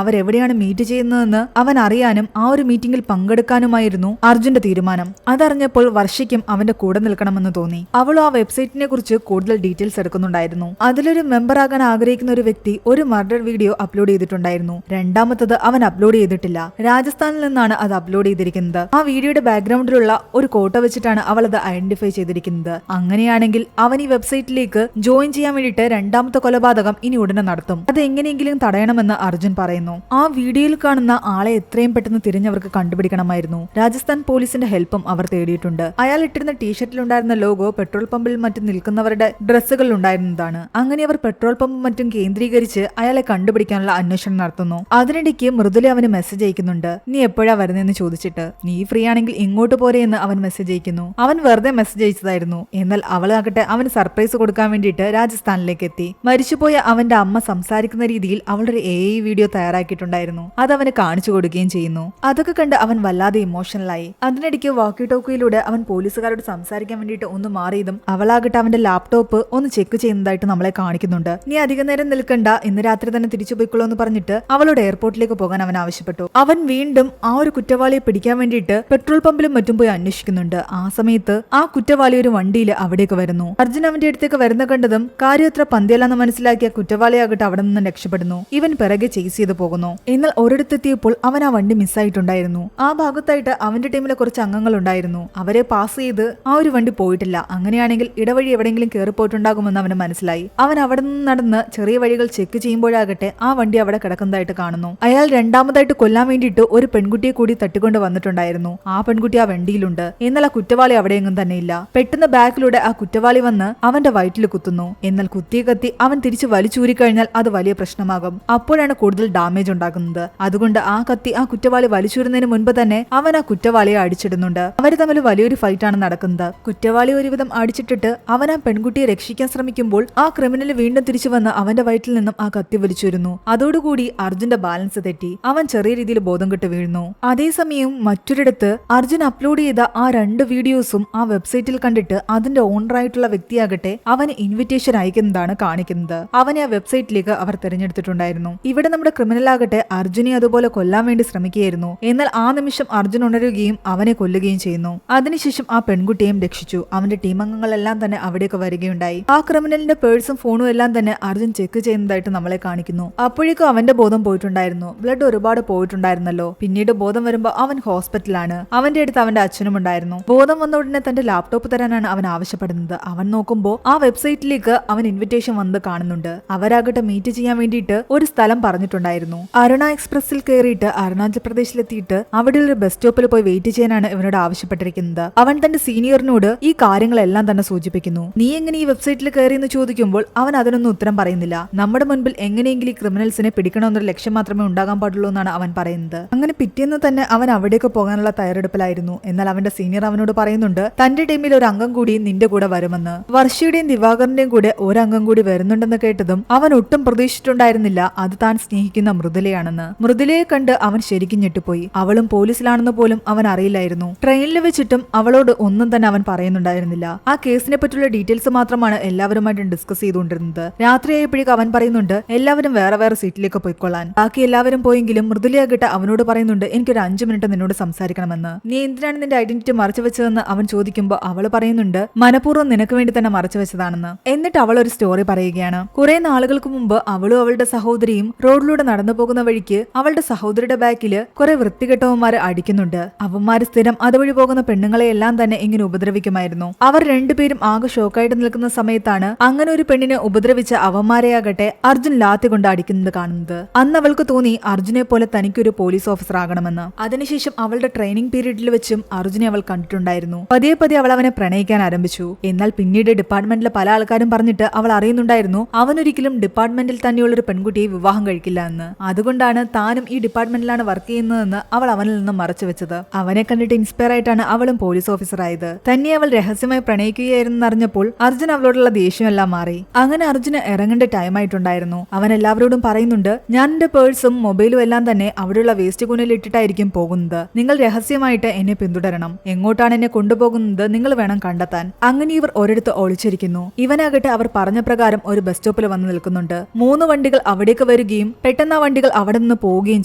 അവരെവിടെയാണ് മീറ്റ് ചെയ്യുന്നതെന്ന് അവൻ അറിയാനും ആ ഒരു മീറ്റിംഗിൽ പങ്കെടുക്കാനുമായിരുന്നു അർജുന്റെ തീരുമാനം. അതറിഞ്ഞപ്പോൾ വർഷയ്ക്കും അവന്റെ കൂടെ നിൽക്കണമെന്ന് തോന്നി. അവൾ ആ വെബ്സൈറ്റിനെ കുറിച്ച് കൂടുതൽ ഡീറ്റെയിൽസ് എടുക്കുന്നുണ്ടായിരുന്നു. അതിലൊരു മെമ്പർ ആകാൻ ആഗ്രഹിക്കുന്ന ഒരു വ്യക്തി ഒരു മർഡർ വീഡിയോ അപ്ലോഡ് ചെയ്തിട്ടുണ്ടായിരുന്നു. രണ്ടാമത്തത് അവൻ അപ്ലോഡ് ചെയ്തിട്ടില്ല. രാജസ്ഥാനിൽ നിന്നാണ് അത് അപ്ലോഡ് ചെയ്തിരിക്കുന്നത്. ആ വീഡിയോയുടെ ബാക്ക്ഗ്രൗണ്ടിലുള്ള ഒരു കോട്ട വെച്ചിട്ടാണ് അവൾ അത് ഐഡന്റിഫൈ ചെയ്തിരിക്കുന്നത്. അങ്ങനെയാണെങ്കിൽ അവൻ ഈ വെബ്സൈറ്റിലേക്ക് ജോയിൻ ചെയ്യാൻ വേണ്ടിയിട്ട് രണ്ടാമത്തെ കൊലപാതകം ഇനി ഉടനെ നടത്തും. അത് എങ്ങനെയെങ്കിലും തടയണമെന്ന് അർജുൻ പറയുന്നു. ആ വീഡിയോയിൽ കാണുന്ന ആളെ എത്രയും പെട്ടെന്ന് തിരിഞ്ഞവർക്ക് കണ്ടുപിടിക്കണമായിരുന്നു. രാജസ്ഥാൻ പോലീസിന്റെ ഹെൽപ്പും അവർ തേടിയിട്ടുണ്ട്. അയാൾ ഇട്ടിരുന്ന ടീഷർട്ടിലുണ്ടായിരുന്ന ലോഗോ പെട്രോൾ പമ്പിൽ മറ്റും നിൽക്കുന്നവരുടെ ഡ്രസ്സുകളിൽ ഉണ്ടായിരുന്നതാണ്. അങ്ങനെ അവർ പെട്രോൾ പമ്പും മറ്റും കേന്ദ്രീകരിച്ച് അയാളെ കണ്ടുപിടിക്കാനുള്ള അന്വേഷണം നടത്തുന്നു. അതിനിടയ്ക്ക് മൃദുല അവന് മെസ്സേജ് അയക്കുന്നുണ്ട്. നീ എപ്പോഴാ വരുന്നതെന്ന് ചോദിച്ചിട്ട്. നീ ഫ്രീ ആണെങ്കിൽ ഇങ്ങോട്ട് പോരെ എന്ന് അവൻ മെസ്സേജ് അയക്കുന്നു. അവൻ വെറുതെ മെസ്സേജ് അയച്ചതായിരുന്നു. എന്നാൽ അവളാകട്ടെ അവന് സർപ്രൈസ് കൊടുക്കാൻ വേണ്ടിയിട്ട് രാജസ്ഥാനിലേക്ക് എത്തി. മരിച്ചുപോയ അവന്റെ അമ്മ സംസാരിക്കുന്ന രീതിയിൽ അവളുടെ AI വീഡിയോ തയ്യാറാക്കിയിട്ടുണ്ടായിരുന്നു. അത് അവന് കാണിച്ചു കൊടുക്കുകയും ചെയ്യുന്നു. അതൊക്കെ കണ്ട് അവൻ വല്ലാതെ ഇമോഷണലായി. അതിനിടയ്ക്ക് വാക്കി ടോക്കിയിലൂടെ അവൻ പോലീസുകാരോട് സംസാരിക്കാൻ വേണ്ടിയിട്ട് ഒന്ന് മാറിയതും അവളാകട്ടെ അവന്റെ ലാപ്ടോപ്പ് ഒന്ന് ചെക്ക് ചെയ്യുന്നതായിട്ട് നമ്മളെ കാണിക്കുന്നുണ്ട്. നീ അധിക നേരം നിൽക്കണ്ട, ഇന്ന് രാത്രി തന്നെ തിരിച്ചു പോയിക്കോളൂ എന്ന് പറഞ്ഞിട്ട് അവളോട് എയർപോർട്ടിലേക്ക് പോകാൻ അവൻ ആവശ്യപ്പെട്ടു. അവൻ വീണ്ടും ആ ഒരു കുറ്റവാളിയെ പിടിക്കാൻ വേണ്ടിയിട്ട് പെട്രോൾ പമ്പിലും മറ്റും പോയി അന്വേഷിക്കുന്നുണ്ട്. ആ സമയത്ത് ആ കുറ്റവാളി ഒരു വണ്ടിയിൽ അവിടേക്ക് വരുന്നു. അർജുൻ അവന്റെ അടുത്തേക്ക് വരുന്ന കണ്ടതും കാര്യം അത്ര പന്തിയല്ലെന്ന് മനസ്സിലാക്കിയ കുറ്റവാളിയാകട്ടെ അവിടെ നിന്ന് രക്ഷപ്പെടുന്നു. ഇവൻ പിറകെ ചേസ് ചെയ്ത് പോകുന്നു. എന്നാൽ ഒരിടത്തെത്തിയപ്പോൾ അവൻ ആ വണ്ടി മിസ്സായിട്ടുണ്ടായിരുന്നു. ആ ഭാഗത്തായിട്ട് അവന്റെ ടീമിലെ കുറച്ച് അംഗങ്ങൾ ഉണ്ടായിരുന്നു. അവരെ പാസ് ചെയ്ത് ആ ഒരു വണ്ടി പോയിട്ടില്ല. അങ്ങനെയാണെങ്കിൽ ഇടവഴി എവിടെയെങ്കിലും കയറിപ്പോയിട്ടുണ്ടാകുമെന്ന് അവന് മനസ്സിലായി. അവൻ അവിടെ നിന്ന് നടന്ന് ചെറിയ വഴികൾ ചെക്ക് ചെയ്യുമ്പോഴാകട്ടെ ആ വണ്ടി അവിടെ കിടക്കുന്നതായിട്ട് കാണുന്നു. അയാൾ രണ്ടാമതായിട്ട് കൊല്ലാൻ വേണ്ടിയിട്ട് ഒരു പെൺകുട്ടിയെ കൂടി തട്ടിക്കൊണ്ട് വന്നിട്ടുണ്ടായിരുന്നു. ആ പെൺകുട്ടി ആ വണ്ടിയിലുണ്ട്. എന്നാൽ ആ കുറ്റവാളി അവിടെയെങ്ങും തന്നെയില്ല. പെട്ടെന്ന് ബാക്കിലൂടെ ആ കുറ്റവാളി വന്ന് അവന്റെ വയറ്റിൽ കുത്തുന്നു. എന്നാൽ കുത്തിയ കത്തി അവൻ തിരിച്ച് വലിച്ചൂരിക്കഴിഞ്ഞാൽ അത് വലിയ പ്രശ്നമാകും. അപ്പോഴാണ് കൂടുതൽ ഡാമേജ് ഉണ്ടാക്കുന്നത്. അതുകൊണ്ട് ആ കത്തി ആ കുറ്റവാളി വലിച്ചൂരുന്നതിന് മുൻപ് തന്നെ അവൻ ആ കുറ്റവാളിയെ അടിച്ചിടുന്നുണ്ട്. അവര് തമ്മിൽ വലിയൊരു ഫൈറ്റാണ് നടക്കുന്നത്. കുറ്റവാളി ഒരുവിധം അടിച്ചിട്ടിട്ട് അവൻ ആ പെൺകുട്ടിയെ രക്ഷിക്കാൻ ശ്രമിക്കുമ്പോൾ ആ ക്രിമിനൽ വീണ്ടും തിരിച്ചു വന്ന് അവന്റെ വയറ്റിൽ നിന്നും ആ കത്തി വലിച്ചൂരുന്നു. അതോടുകൂടി അർജുന്റെ ബാലൻസ് തെറ്റി അവൻ ചെറിയ രീതിയിൽ ബോധം കെട്ട് വീഴുന്നു. അതേസമയം മറ്റൊരിടത്ത് അർജുൻ അപ്ലോഡ് ചെയ്ത ആ 2 വീഡിയോസും ആ വെബ്സൈറ്റിൽ കണ്ടിട്ട് അതിന്റെ ഓണറായിട്ടുള്ള വ്യക്തിയാകട്ടെ അവന് ഇൻവിറ്റേഷൻ അയക്കുന്നതാണ് കാണിക്കുന്നത്. അവനെ ആ വെബ്സൈറ്റിലേക്ക് അവർ തിരഞ്ഞെടുത്തിട്ടുണ്ടായിരുന്നു. ഇവിടെ നമ്മുടെ ക്രിമിനൽ ആകട്ടെ അർജുനെ അതുപോലെ കൊല്ലാൻ വേണ്ടി ശ്രമിക്കുകയായിരുന്നു. എന്നാൽ ആ നിമിഷം അർജുൻ ഉണരുകയും അവനെ കൊല്ലുകയും ചെയ്യുന്നു. അതിനുശേഷം ആ പെൺകുട്ടിയെയും രക്ഷിച്ചു. അവന്റെ ടീം അംഗങ്ങളെല്ലാം തന്നെ അവിടേക്ക് വരികയുണ്ടായി. ആ ക്രിമിനലിന്റെ പേഴ്സും ഫോണും എല്ലാം തന്നെ അർജുൻ ചെക്ക് ചെയ്യുന്നതായിട്ട് നമ്മളെ കാണിക്കുന്നു. അപ്പോഴേക്കും അവന്റെ ബോധം പോയിട്ടുണ്ടായിരുന്നു. ബ്ലഡ് ഒരുപാട് പോയിട്ടുണ്ടായിരുന്നല്ലോ. പിന്നീട് ബോധം വരുമ്പോൾ അവൻ ഹോസ്പിറ്റലാണ്. അവന്റെ അടുത്ത് അവന്റെ അച്ഛനും ഉണ്ടായിരുന്നു. ബോധം വന്ന ഉടനെ തന്റെ ലാപ്ടോപ്പ് തരാനാണ് അവൻ ആവശ്യപ്പെടുന്നത്. അവൻ നോക്കുമ്പോൾ ആ വെബ്സൈറ്റിലേക്ക് അവൻ ഇൻവിറ്റേഷൻ വന്ന് കാണുന്നുണ്ട്. അവരാകട്ടെ മീറ്റ് ചെയ്യാൻ വേണ്ടിയിട്ട് ഒരു സ്ഥലം പറഞ്ഞിട്ടുണ്ടായിരുന്നു. അരുണ എക്സ്പ്രസിൽ കയറിയിട്ട് അരുണാചൽ പ്രദേശിലെത്തിയിട്ട് അവിടെ ഒരു ബസ് സ്റ്റോപ്പിൽ പോയി വെയിറ്റ് ചെയ്യാനാണ് ഇവനോട് ആവശ്യപ്പെട്ടിരിക്കുന്നത്. അവൻ തന്റെ സീനിയറിനോട് ഈ കാര്യങ്ങളെല്ലാം തന്നെ സൂചിപ്പിക്കുന്നു. നീ എങ്ങനെ ഈ വെബ്സൈറ്റിൽ കയറി എന്ന് ചോദിക്കുമ്പോൾ അവൻ അതിനൊന്നും ഉത്തരം പറയുന്നില്ല. നമ്മുടെ മുൻപിൽ എങ്ങനെയെങ്കിലും ഈ ക്രിമിനൽസിനെ പിടിക്കണമെന്നൊരു ലക്ഷ്യം മാത്രമേ ഉണ്ടാകാൻ പാടുള്ളൂ എന്നാണ് അവൻ പറയുന്നത്. അങ്ങനെ പിറ്റേന്ന് തന്നെ അവൻ അവിടേക്ക് പോകാനുള്ള തയ്യാറെടുപ്പിലായിരുന്നു. എന്നാൽ അവന്റെ സീനിയർ അവനോട് പറയുന്നുണ്ട് തന്റെ ടീമിൽ ഒരു അംഗം കൂടി നിന്റെ കൂടെ വരുമെന്ന്. വർഷയുടെയും ദിവാകറിന്റെയും കൂടെ ഒരംഗം കൂടി വരുന്നുണ്ടെന്ന് കേട്ടതും അവൻ ഒട്ടും പ്രതീക്ഷിച്ചിട്ടുണ്ടായിരുന്നില്ല അത് താൻ സ്നേഹിക്കുന്ന മൃദുലയാണെന്ന്. മൃദുലയെ കണ്ട് അവൻ ശരിക്കും ഞെട്ടിപ്പോയി. അവളും പോലീസിലാണെന്ന് പോലും അവൻ അറിയില്ലായിരുന്നു. ട്രെയിനിൽ വെച്ചിട്ടും അവളോട് ഒന്നും തന്നെ അവൻ പറയുന്നുണ്ടായിരുന്നില്ല. ആ കേസിനെ പറ്റിയുള്ള ഡീറ്റെയിൽസ് മാത്രമാണ് എല്ലാവരുമായിട്ടും ഡിസ്കസ് ചെയ്തുകൊണ്ടിരുന്നത്. രാത്രിയായപ്പോഴേക്കും അവൻ പറയുന്നുണ്ട് എല്ലാവരും വേറെ വേറെ സീറ്റിലേക്ക് പോയിക്കൊള്ളാൻ. ബാക്കി എല്ലാവരും പോയെങ്കിലും മൃദുലയാകട്ടെ അവനോട് പറയുന്നുണ്ട് എനിക്കൊരു 5 മിനിറ്റ് നിന്നോട് സംസാരിക്കണമെന്ന്. നീ എന്തിനാണ് നിന്റെ ഐഡന്റിറ്റി മറച്ചു വെച്ചതെന്ന് അവൻ ചോദിക്കുമ്പോൾ അവൾ പറയുന്നുണ്ട് മനഃപൂർവ്വം നിനക്ക് വേണ്ടി തന്നെ മറച്ചു വെച്ചതാണെന്ന്. എന്നിട്ട് അവൾ ഒരു സ്റ്റോറി പറയുകയാണ്. കുറെ നാളുകൾക്ക് മുമ്പ് അവളും അവളുടെ സഹോദരിയും റോഡിലൂടെ നടന്നു പോകുന്ന വഴിക്ക് അവളുടെ സഹോദരിയുടെ ബാക്കില് കുറെ വൃത്തികെട്ടവന്മാര് അടിക്കുന്നുണ്ട്. അവന്മാര് സ്ഥിരം അതുവഴി പോകുന്ന പെണ്ണുങ്ങളെ എല്ലാം തന്നെ ഇങ്ങനെ ഉപദ്രവിക്കുമായിരുന്നു. അവർ രണ്ടുപേരും ആകെ ഷോക്കായിട്ട് നിൽക്കുന്ന സമയത്താണ് അങ്ങനെ ഒരു പെണ്ണിനെ ഉപദ്രവിച്ച അവന്മാരെയാകട്ടെ അർജുൻ ലാത്തി കൊണ്ട് അടിക്കുന്നത് കാണുന്നത്. അന്ന് അവൾക്ക് തോന്നി അർജുനെ പോലെ തനിക്കൊരു പോലീസ് ഓഫീസർ ആകണമെന്ന്. അതിനുശേഷം അവളുടെ ട്രെയിനിങ് പീരീഡിൽ വെച്ചും അർജുനെ അവൾ കണ്ടിട്ടുണ്ടായിരുന്നു. പതിയെ പതിയെ അവൾ അവനെ പ്രണയിക്കാൻ ആരംഭിച്ചു. എന്നാൽ പിന്നീട് ഡിപ്പാർട്ട്മെന്റിലെ പല ആൾക്കാരും പറഞ്ഞിട്ട് അവൾ അറിയുന്നുണ്ടായിരുന്നു അവനൊരിക്കലും ഡിപ്പാർട്ട്മെന്റിൽ തന്നെയുള്ള ഒരു പെൺകുട്ടിയെ വിവാഹം കഴിക്കില്ല എന്ന്. അതുകൊണ്ടാണ് താനും ഈ ഡിപ്പാർട്ട്മെന്റിലാണ് വർക്ക് ചെയ്യുന്നതെന്ന് അവൾ അവനിൽ നിന്നും മറച്ചു വെച്ചത്. അവനെ കണ്ടിട്ട് ഇൻസ്പയർ ആയിട്ടാണ് അവളും പോലീസ് ഓഫീസർ ആയത്. തന്നെ അവൾ രഹസ്യമായി പ്രണയിക്കുകയായിരുന്നു അറിഞ്ഞപ്പോൾ അർജുൻ അവളോടുള്ള ദേഷ്യമെല്ലാം മാറി. അങ്ങനെ അർജുന് ഇറങ്ങേണ്ട ടൈം ആയിട്ടുണ്ടായിരുന്നു. അവൻ എല്ലാവരോടും പറയുന്നുണ്ട് ഞാൻ എന്റെ പേഴ്സും മൊബൈലും എല്ലാം തന്നെ അവിടെയുള്ള വേസ്റ്റ് കൂനിൽ ഇട്ടിട്ടായിരിക്കും പോകുന്നത്. നിങ്ങൾ രഹസ്യമായിട്ട് എന്നെ പിന്തുടരണം. എങ്ങോട്ടാണ് എന്നെ കൊണ്ടുപോകുന്നത് നിങ്ങൾ വേണം കണ്ടെത്താൻ. അങ്ങനെ ഇവർ ഒരിടത്ത് ഒളിച്ചിരിക്കുന്നു. ഇവനാകട്ടെ അവർ പറഞ്ഞ പ്രകാരം ഒരു ബസ് സ്റ്റോപ്പിൽ വന്ന് നിൽക്കുന്നുണ്ട്. 3 വണ്ടികൾ അവിടേക്ക് വരികയും പെട്ടെന്ന് ആ വണ്ടികൾ അവിടെ നിന്ന് പോവുകയും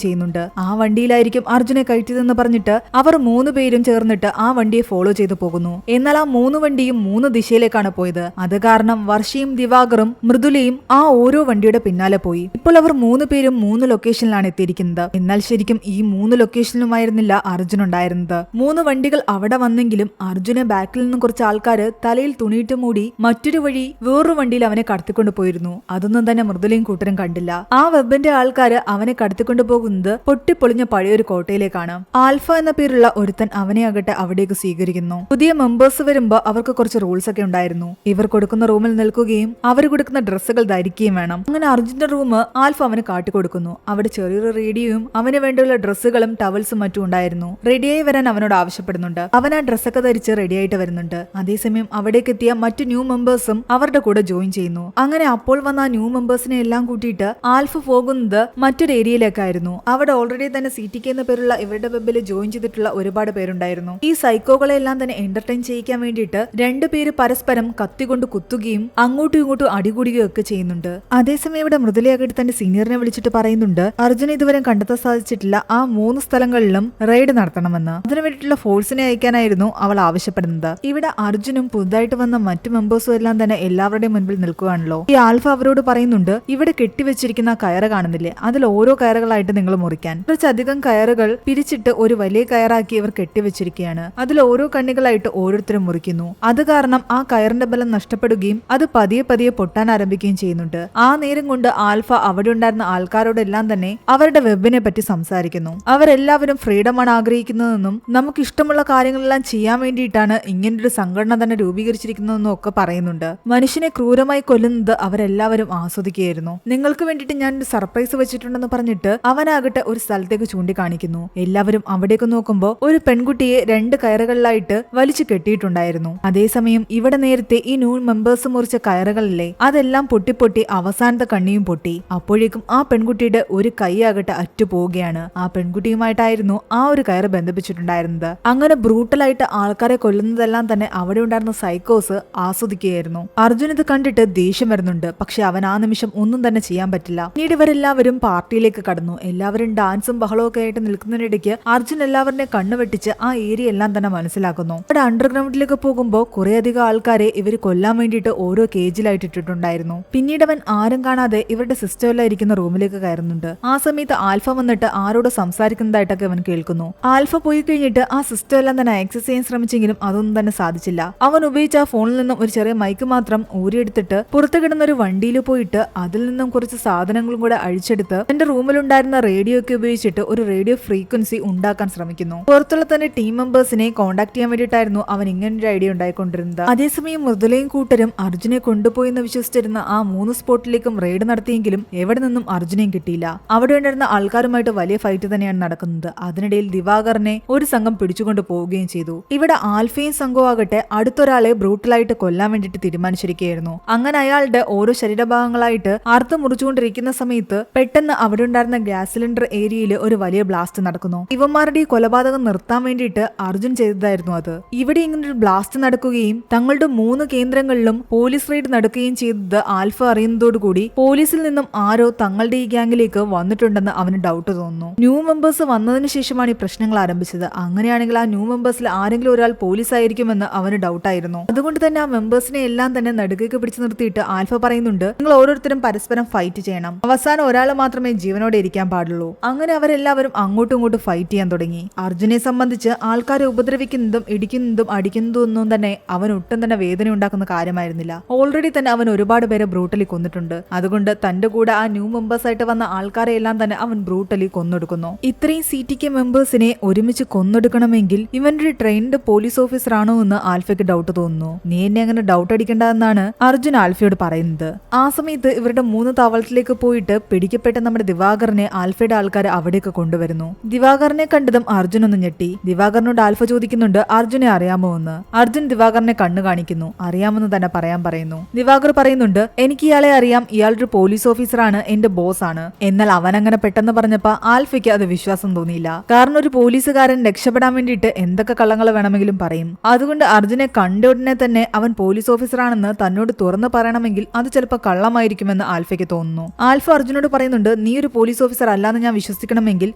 ചെയ്യുന്നുണ്ട്. ആ വണ്ടിയിലായിരിക്കും അർജുനെ കയറ്റിയതെന്ന് പറഞ്ഞിട്ട് അവർ 3 പേരും ചേർന്നിട്ട് ആ വണ്ടിയെ ഫോളോ ചെയ്തു പോകുന്നു. എന്നാൽ ആ 3 വണ്ടിയും 3 ദിശയിലേക്കാണ് പോയത്. അത് കാരണം വർഷയും ദിവാകറും മൃദുലയും ആ ഓരോ വണ്ടിയുടെ പിന്നാലെ പോയി. ഇപ്പോൾ അവർ 3 പേരും 3 ലൊക്കേഷനിലാണ് എത്തിയിരിക്കുന്നത്. എന്നാൽ ശരിക്കും ഈ 3 ലൊക്കേഷനിലുമായിരുന്നില്ല അർജുൻ ഉണ്ടായിരുന്നത്. 3 വണ്ടികൾ അവിടെ വന്നെങ്കിലും അർജുനെ ബാക്കിൽ നിന്നും കുറച്ച് ആൾക്കാര് തലയിൽ തുണിയിട്ട് മൂടി മറ്റൊരു വഴി വേറൊരു വണ്ടിയിൽ അവനെ കടത്തിക്കൊണ്ടു പോയിരുന്നു. അതൊന്നും തന്നെ മൃദുലയും കൂട്ടരും കണ്ടില്ല. ആ വെബിന്റെ ആൾക്കാര് അവനെ കടത്തിക്കൊണ്ടു പോകുന്നത് പൊട്ടിപ്പൊളിഞ്ഞ പഴയൊരു കോട്ടയിലേക്കാണ്. ആൽഫ എന്ന പേരുള്ള ഒരുത്തൻ അവനെ ആകട്ടെ അവിടേക്ക് സ്വീകരിക്കുന്നു. പുതിയ മെമ്പേഴ്സ് വരുമ്പോ അവർക്ക് കുറച്ച് റൂൾസ് ഒക്കെ ഉണ്ടായിരുന്നു. ഇവർ കൊടുക്കുന്ന റൂമിൽ നിൽക്കുകയും അവർ കൊടുക്കുന്ന ഡ്രസ്സുകൾ ധരിക്കുകയും വേണം. അങ്ങനെ അർജുന്റെ റൂം ആൽഫ അവന് കാട്ടിക്കൊടുക്കുന്നു. അവിടെ ചെറിയൊരു റേഡിയോയും അവന് വേണ്ടിയുള്ള ഡ്രസ്സുകളും ടവൽസും മറ്റും ഉണ്ടായിരുന്നു. റെഡിയായി വരാൻ അവനോട് ആവശ്യപ്പെടുന്നുണ്ട്. അവൻ ആ ഡ്രസ്സൊക്കെ ധരിച്ച് റെഡിയായിട്ട് വരുന്നുണ്ട്. അതേസമയം അവിടേക്ക് എത്തിയ മറ്റു ന്യൂ മെമ്പേഴ്സും അവരുടെ കൂടെ ജോയിൻ ചെയ്യുന്നു. അങ്ങനെ അപ്പോൾ വന്ന ആ ന്യൂ മെമ്പേഴ്സിനെ എല്ലാം കൂട്ടിയിട്ട് ആൽഫ പോകുന്നത് മറ്റൊരു ഏരിയയിലേക്കായിരുന്നു. അവിടെ ഓൾറെഡി തന്നെ CTK എന്ന പേരുള്ള ഇവരുടെ വെബിൽ ജോയിൻ ചെയ്തിട്ടുള്ള ഒരുപാട് പേരുണ്ടായിരുന്നു. ഈ സൈക്കോകളെ എല്ലാം തന്നെ എന്റർടൈൻ ചെയ്യിക്കാൻ വേണ്ടിയിട്ട് 2 പേര് പരസ്പരം കത്തികൊണ്ട് കുത്തുകയും അങ്ങോട്ടും ഇങ്ങോട്ടും അടികൂടുകയും ഒക്കെ ചെയ്യുന്നുണ്ട്. അതേസമയം ഇവിടെ മൃദുലയാകട്ടെ തന്റെ സീനിയറിനെ വിളിച്ചിട്ട് പറയുന്നുണ്ട് അർജുന ഇതുവരെ കണ്ടെത്താൻ സാധിച്ചിട്ടില്ല ആ 3 സ്ഥലങ്ങളിലും റെയ്ഡ് നടത്തണമെന്ന്. അതിനു വേണ്ടിയിട്ടുള്ള ഫോഴ്സിനെ അയക്കാനായിരുന്നു അവൾ ആവശ്യപ്പെടുന്നത്. ഇവിടെ അർജുനും പുതുതായിട്ട് വന്ന മറ്റു മെമ്പേഴ്സും എല്ലാം തന്നെ എല്ലാവരുടെയും മുൻപിൽ നിൽക്കുകയാണല്ലോ. ഈ ആൽഫ അവരോട് പറയുന്നുണ്ട് ഇവിടെ കെട്ടിവെച്ചിരിക്കുന്ന കയറ് കാണുന്നില്ലേ, അതിൽ ഓരോ കയറുകളായിട്ട് നിങ്ങൾ മുറിക്കാൻ. കുറച്ചധികം കയറുകൾ പിരിച്ചിട്ട് ഒരു വലിയ കയറാക്കി ഇവർ കെട്ടിവെച്ചിരിക്കുകയാണ്. അതിൽ ഓരോ കണ്ണികളായിട്ട് ഓരോരുത്തരും മുറിക്കുന്നു. അത് കാരണം ആ കയറിന്റെ ബലം നഷ്ടപ്പെടുകയും അത് പതിയെ പതിയെ പൊട്ടാൻ ആരംഭിക്കുകയും ചെയ്യുന്നുണ്ട്. ആ നേരം കൊണ്ട് ആൽഫ അവിടെ ഉണ്ടായിരുന്ന ആൾക്കാരോടെല്ലാം തന്നെ അവരുടെ വെബിനെ പറ്റി സംസാരിക്കുന്നു. അവരെല്ലാവരും ഫ്രീഡമാണ് ആഗ്രഹിക്കുന്നതെന്നും നമുക്ക് ഇഷ്ടമുള്ള കാര്യങ്ങളെല്ലാം ചെയ്യാൻ വേണ്ടിയിട്ടാണ് ഇങ്ങനൊരു സംഘടന തന്നെ രൂപീകരിച്ചിരിക്കുന്നതെന്നും ഒക്കെ പറയുന്നുണ്ട്. മനുഷ്യനെ ക്രൂരമായി കൊല്ലുന്നത് അവരെല്ലാവരും ആസ്വദിക്കുകയായിരുന്നു. നിങ്ങൾക്ക് വേണ്ടിയിട്ട് ഞാൻ ഒരു സർപ്രൈസ് വെച്ചിട്ടുണ്ടെന്ന് പറഞ്ഞിട്ട് അവനാകട്ടെ ഒരു സ്ഥലത്തേക്ക് ചൂണ്ടിക്കാണിക്കുന്നു. എല്ലാവരും അവിടേക്ക് നോക്കുമ്പോൾ ഒരു പെൺകുട്ടിയെ 2 കയറുകളിലായിട്ട് വലിച്ചു കെട്ടിയിട്ടുണ്ടായിരുന്നു. അതേസമയം ഇവിടെ നേരത്തെ ഈ ന്യൂ മെമ്പേഴ്സ് മുറിച്ച കയറുകളില്ലേ അതെല്ലാം പൊട്ടിപ്പൊട്ടി അവസാനത്തെ കണ്ണിയും പൊട്ടി. അപ്പോഴേക്കും ആ പെൺകുട്ടിയുടെ ഒരു കൈയാകട്ടെ അറ്റുപോവുകയാണ്. ആ പെൺകുട്ടിയുമായിട്ടായിരുന്നു ആ ഒരു കയറ് ബന്ധിപ്പിച്ചിട്ടുണ്ടായിരുന്നത്. അങ്ങനെ ബ്രൂട്ടലായിട്ട് ആൾക്കാരെ കൊല്ലുന്നതെല്ലാം തന്നെ അവിടെ ഉണ്ടായിരുന്ന സൈക്കോസ് ആസ്വദിക്കുകയായിരുന്നു. അർജുൻ ഇത് കണ്ടിട്ട് ദേഷ്യം വരുന്നുണ്ട്. പക്ഷെ അവൻ ആ നിമിഷം ഒന്നും തന്നെ ചെയ്യാൻ പറ്റില്ല. പിന്നീട് ഇവരെല്ലാവരും പാർട്ടിയിലേക്ക് കടന്നു. എല്ലാവരും ഡാൻസും ബഹളവും ഒക്കെ ആയിട്ട് നിൽക്കുന്നതിനിടയ്ക്ക് അർജുൻ എല്ലാവരുടെ കണ്ണു വെട്ടിച്ച് ആ ഏരിയ എല്ലാം തന്നെ മനസ്സിലാക്കുന്നു. ഇവിടെ അണ്ടർഗ്രൗണ്ടിലേക്ക് പോകുമ്പോൾ കുറേയധികം ആൾക്കാരെ ഇവർ കൊല്ലാൻ വേണ്ടിയിട്ട് ഓരോ കേജിലായിട്ട് ഇട്ടിട്ടുണ്ടായിരുന്നു. പിന്നീട് അവൻ ആരും കാണാതെ ഇവരുടെ സിസ്റ്റമെല്ലാം ഇരിക്കുന്ന റൂമിലേക്ക് കയറുന്നുണ്ട്. ആ സമയത്ത് ആൽഫ വന്നിട്ട് ആരോട് സംസാരിക്കുന്നതായിട്ടൊക്കെ അവൻ കേൾക്കുന്നു. ആൽഫ പോയി കഴിഞ്ഞിട്ട് ആ സിസ്റ്റം എല്ലാം തന്നെ ആക്സസ് ചെയ്യാൻ ശ്രമിച്ചെങ്കിലും അതൊന്നും തന്നെ സാധിച്ചില്ല. അവൻ ഉപയോഗിച്ച ആ ഫോണിൽ നിന്നും ഒരു ചെറിയ മൈക്ക് മാത്രം ഊരിയെടുത്തിട്ട് പുറത്ത് കിടന്ന ഒരു വണ്ടിയിൽ പോയിട്ട് അതിൽ നിന്നും കുറച്ച് സാധനങ്ങളും കൂടെ അഴിച്ചെടുത്ത് തന്റെ റൂമിലുണ്ടായിരുന്ന റേഡിയോ ഒക്കെ ഉപയോഗിച്ചിട്ട് ഒരു റേഡിയോ ഫ്രീക്വൻസി ഉണ്ടാക്കാൻ ശ്രമിക്കുന്നു. പുറത്തുള്ള തന്റെ ടീം മെമ്പേഴ്സിനെ കോൺടാക്ട് ചെയ്യാൻ വേണ്ടിയിട്ടായിരുന്നു അവൻ ഇങ്ങനൊരു ഐഡിയ ഉണ്ടായിക്കൊണ്ടിരുന്നത്. അതേസമയം മൃദുലയും കൂട്ടരും അർജുനെ കൊണ്ടുപോയി എന്ന് വിശ്വസിച്ചിരുന്ന ആ 3 സ്പോട്ടിലേക്കും റെയ്ഡ് നടത്തിയെങ്കിലും എവിടെ നിന്നും അർജുനെയും കിട്ടിയില്ല. അവിടെ ഉണ്ടായിരുന്ന ആൾക്കാരുമായിട്ട് വലിയ ഫൈറ്റ് തന്നെയാണ് നടക്കുന്നത്. അതിനിടയിൽ ദിവാകറിനെ ഒരു സംഘം പിടിച്ചുകൊണ്ട് പോവുകയും ചെയ്തു. ഇവിടെ ആൽഫയും സംഘവും ആകട്ടെ അടുത്തൊരാളെ ബ്രൂട്ടലായിട്ട് കൊല്ലാൻ വേണ്ടിയിട്ട് തീരുമാനിച്ചിരിക്കുകയായിരുന്നു. അങ്ങനെ അയാളുടെ ഓരോ ശരീരഭാഗങ്ങളായിട്ട് അറുത്ത് മുറിച്ചുകൊണ്ടിരിക്കുന്ന സമയത്ത് പെട്ടെന്ന് അവിടെ ഉണ്ടായിരുന്ന ഗ്യാസ് സിലിണ്ടർ ഏരിയയിൽ ഒരു വലിയ ബ്ലാസ്റ്റ് നടക്കുന്നു. ഇവന്മാരുടെ ഈ കൊലപാതകം നിർത്താൻ വേണ്ടിയിട്ട് അർജുൻ ചെയ്തതായിരുന്നു അത്. ഇവിടെ ഇങ്ങനൊരു ബ്ലാസ്റ്റ് നടക്കുകയും തങ്ങളുടെ 3 കേന്ദ്രങ്ങളിലും പോലീസ് റെയ്ഡ് നടക്കുകയും ചെയ്തത് ആൽഫ അറിയുന്നതോടുകൂടി പോലീസിൽ നിന്നും ആരോ തങ്ങളുടെ ഈ ഗ്യാങ്ങിലേക്ക് വന്നിട്ടുണ്ടെന്ന് അവന് ഡൗട്ട് തോന്നുന്നു. ന്യൂ മെമ്പേഴ്സ് വന്നതിന് ശേഷമാണ് ഈ പ്രശ്നങ്ങൾ ആരംഭിച്ചത്. അങ്ങനെയാണെങ്കിൽ ആ ന്യൂ മെമ്പേഴ്സിൽ ആരെങ്കിലും ഒരാൾ പോലീസ് ആയിരിക്കുമെന്ന് അവന് ഡൗട്ടായിരുന്നു. അതുകൊണ്ട് തന്നെ ആ മെമ്പേഴ്സിനെ എല്ലാം തന്നെ നടുക്കേക്ക് പിടിച്ചു നിർത്തിയിട്ട് ആൽഫ പറയുന്നുണ്ട് നിങ്ങൾ ഓരോരുത്തരും പരസ്പരം ഫൈറ്റ് ചെയ്യണം. അവസാനം ഒരാൾ മാത്രമേ ജീവനോടെ ഇരിക്കാൻ പാടുള്ളൂ. അങ്ങനെ അവരെല്ലാവരും അങ്ങോട്ടും ഇങ്ങോട്ടും ഫൈറ്റ് ചെയ്യാൻ തുടങ്ങി. അർജുനെ സംബന്ധിച്ച് ആൾക്കാരെ ഉപദ്രവിക്കുന്നതും ഇടിക്കുന്നതും അടിക്കുന്നതും ഒന്നും തന്നെ അവൻ ഒട്ടും തന്നെ വേദന ഉണ്ടാക്കുന്ന കാര്യമായിരുന്നില്ല. ഓൾറെഡി തന്നെ അവൻ ഒരുപാട് പേരെ ബ്രൂട്ടലി കൊന്നിട്ടുണ്ട്. അതുകൊണ്ട് തന്റെ കൂടെ ആ ന്യൂ മെമ്പേഴ്സ് ആയിട്ട് വന്ന ആൾക്കാരെ എല്ലാം തന്നെ അവൻ ബ്രൂട്ടലി കൊന്നൊടുക്കുന്നു. ഇത്രയും CTK മെമ്പേഴ്സിനെ ഒരുമിച്ച് കൊന്നൊടുക്കണമെങ്കിൽ ഇവന്റെ ട്രെയിൻഡ് പോലീസ് ഓഫീസർ ആണോ എന്ന് ആൽഫയ്ക്ക് ഡൗട്ട് തോന്നുന്നു. നീ എന്നെ അങ്ങനെ ഡൗട്ട് അടിക്കേണ്ടതെന്നാണ് അർജുൻ ആൽഫയോട് പറയുന്നത്. ആ സമയത്ത് ഇവരുടെ 3 താവളത്തിലേക്ക് പോയിട്ട് പിടിക്കപ്പെട്ട നമ്മുടെ ദിവാകറിനെ ആൽഫയുടെ ആൾക്കാർ അവിടേക്ക് കൊണ്ടുവരുന്നു. ദിവാകറിനെ കണ്ടതും അർജുൻ ഒന്ന് ഞെട്ടി. ദിവാകറിനോട് ആൽഫ ചോദിക്കുന്നുണ്ട് അർജുനെ അറിയാമോ എന്ന്. അർജുൻ ദിവാകറിനെ കണ്ണു കാണിക്കുന്നു. അറിയാമെന്ന് തന്നെ പറയാൻ പറയുന്നു. ദിവാകർ പറയുന്നുണ്ട് എനിക്ക് ഇയാളെ അറിയാം, ഇയാളൊരു പോലീസ് ഓഫീസറാണ്, എന്റെ ബോസ് ആണ്. എന്നാൽ അവൻ അങ്ങനെ പെട്ടെന്ന് പറഞ്ഞപ്പോ ആൽഫയ്ക്ക് അത് വിശ്വാസം തോന്നിയില്ല. കാരണം ഒരു പോലീസുകാരൻ രക്ഷപ്പെടാൻ വേണ്ടിയിട്ട് എന്തൊക്കെ കള്ളങ്ങൾ വേണമെങ്കിലും പറയും. അതുകൊണ്ട് അർജുനെ കണ്ട ഉടനെ തന്നെ അവൻ പോലീസ് ഓഫീസറാണെന്ന് തന്നോട് തുറന്നു പറയണമെങ്കിൽ അത് ചിലപ്പോൾ കള്ളമായിരിക്കുമെന്ന് ചെയ്യുമെന്ന് ആൽഫയ്ക്ക് തോന്നുന്നു. ആൽഫ അർജുനോട് പറയുന്നുണ്ട്, നീ ഒരു പോലീസ് ഓഫീസർ അല്ലാന്ന് ഞാൻ വിശ്വസിക്കണമെങ്കിൽ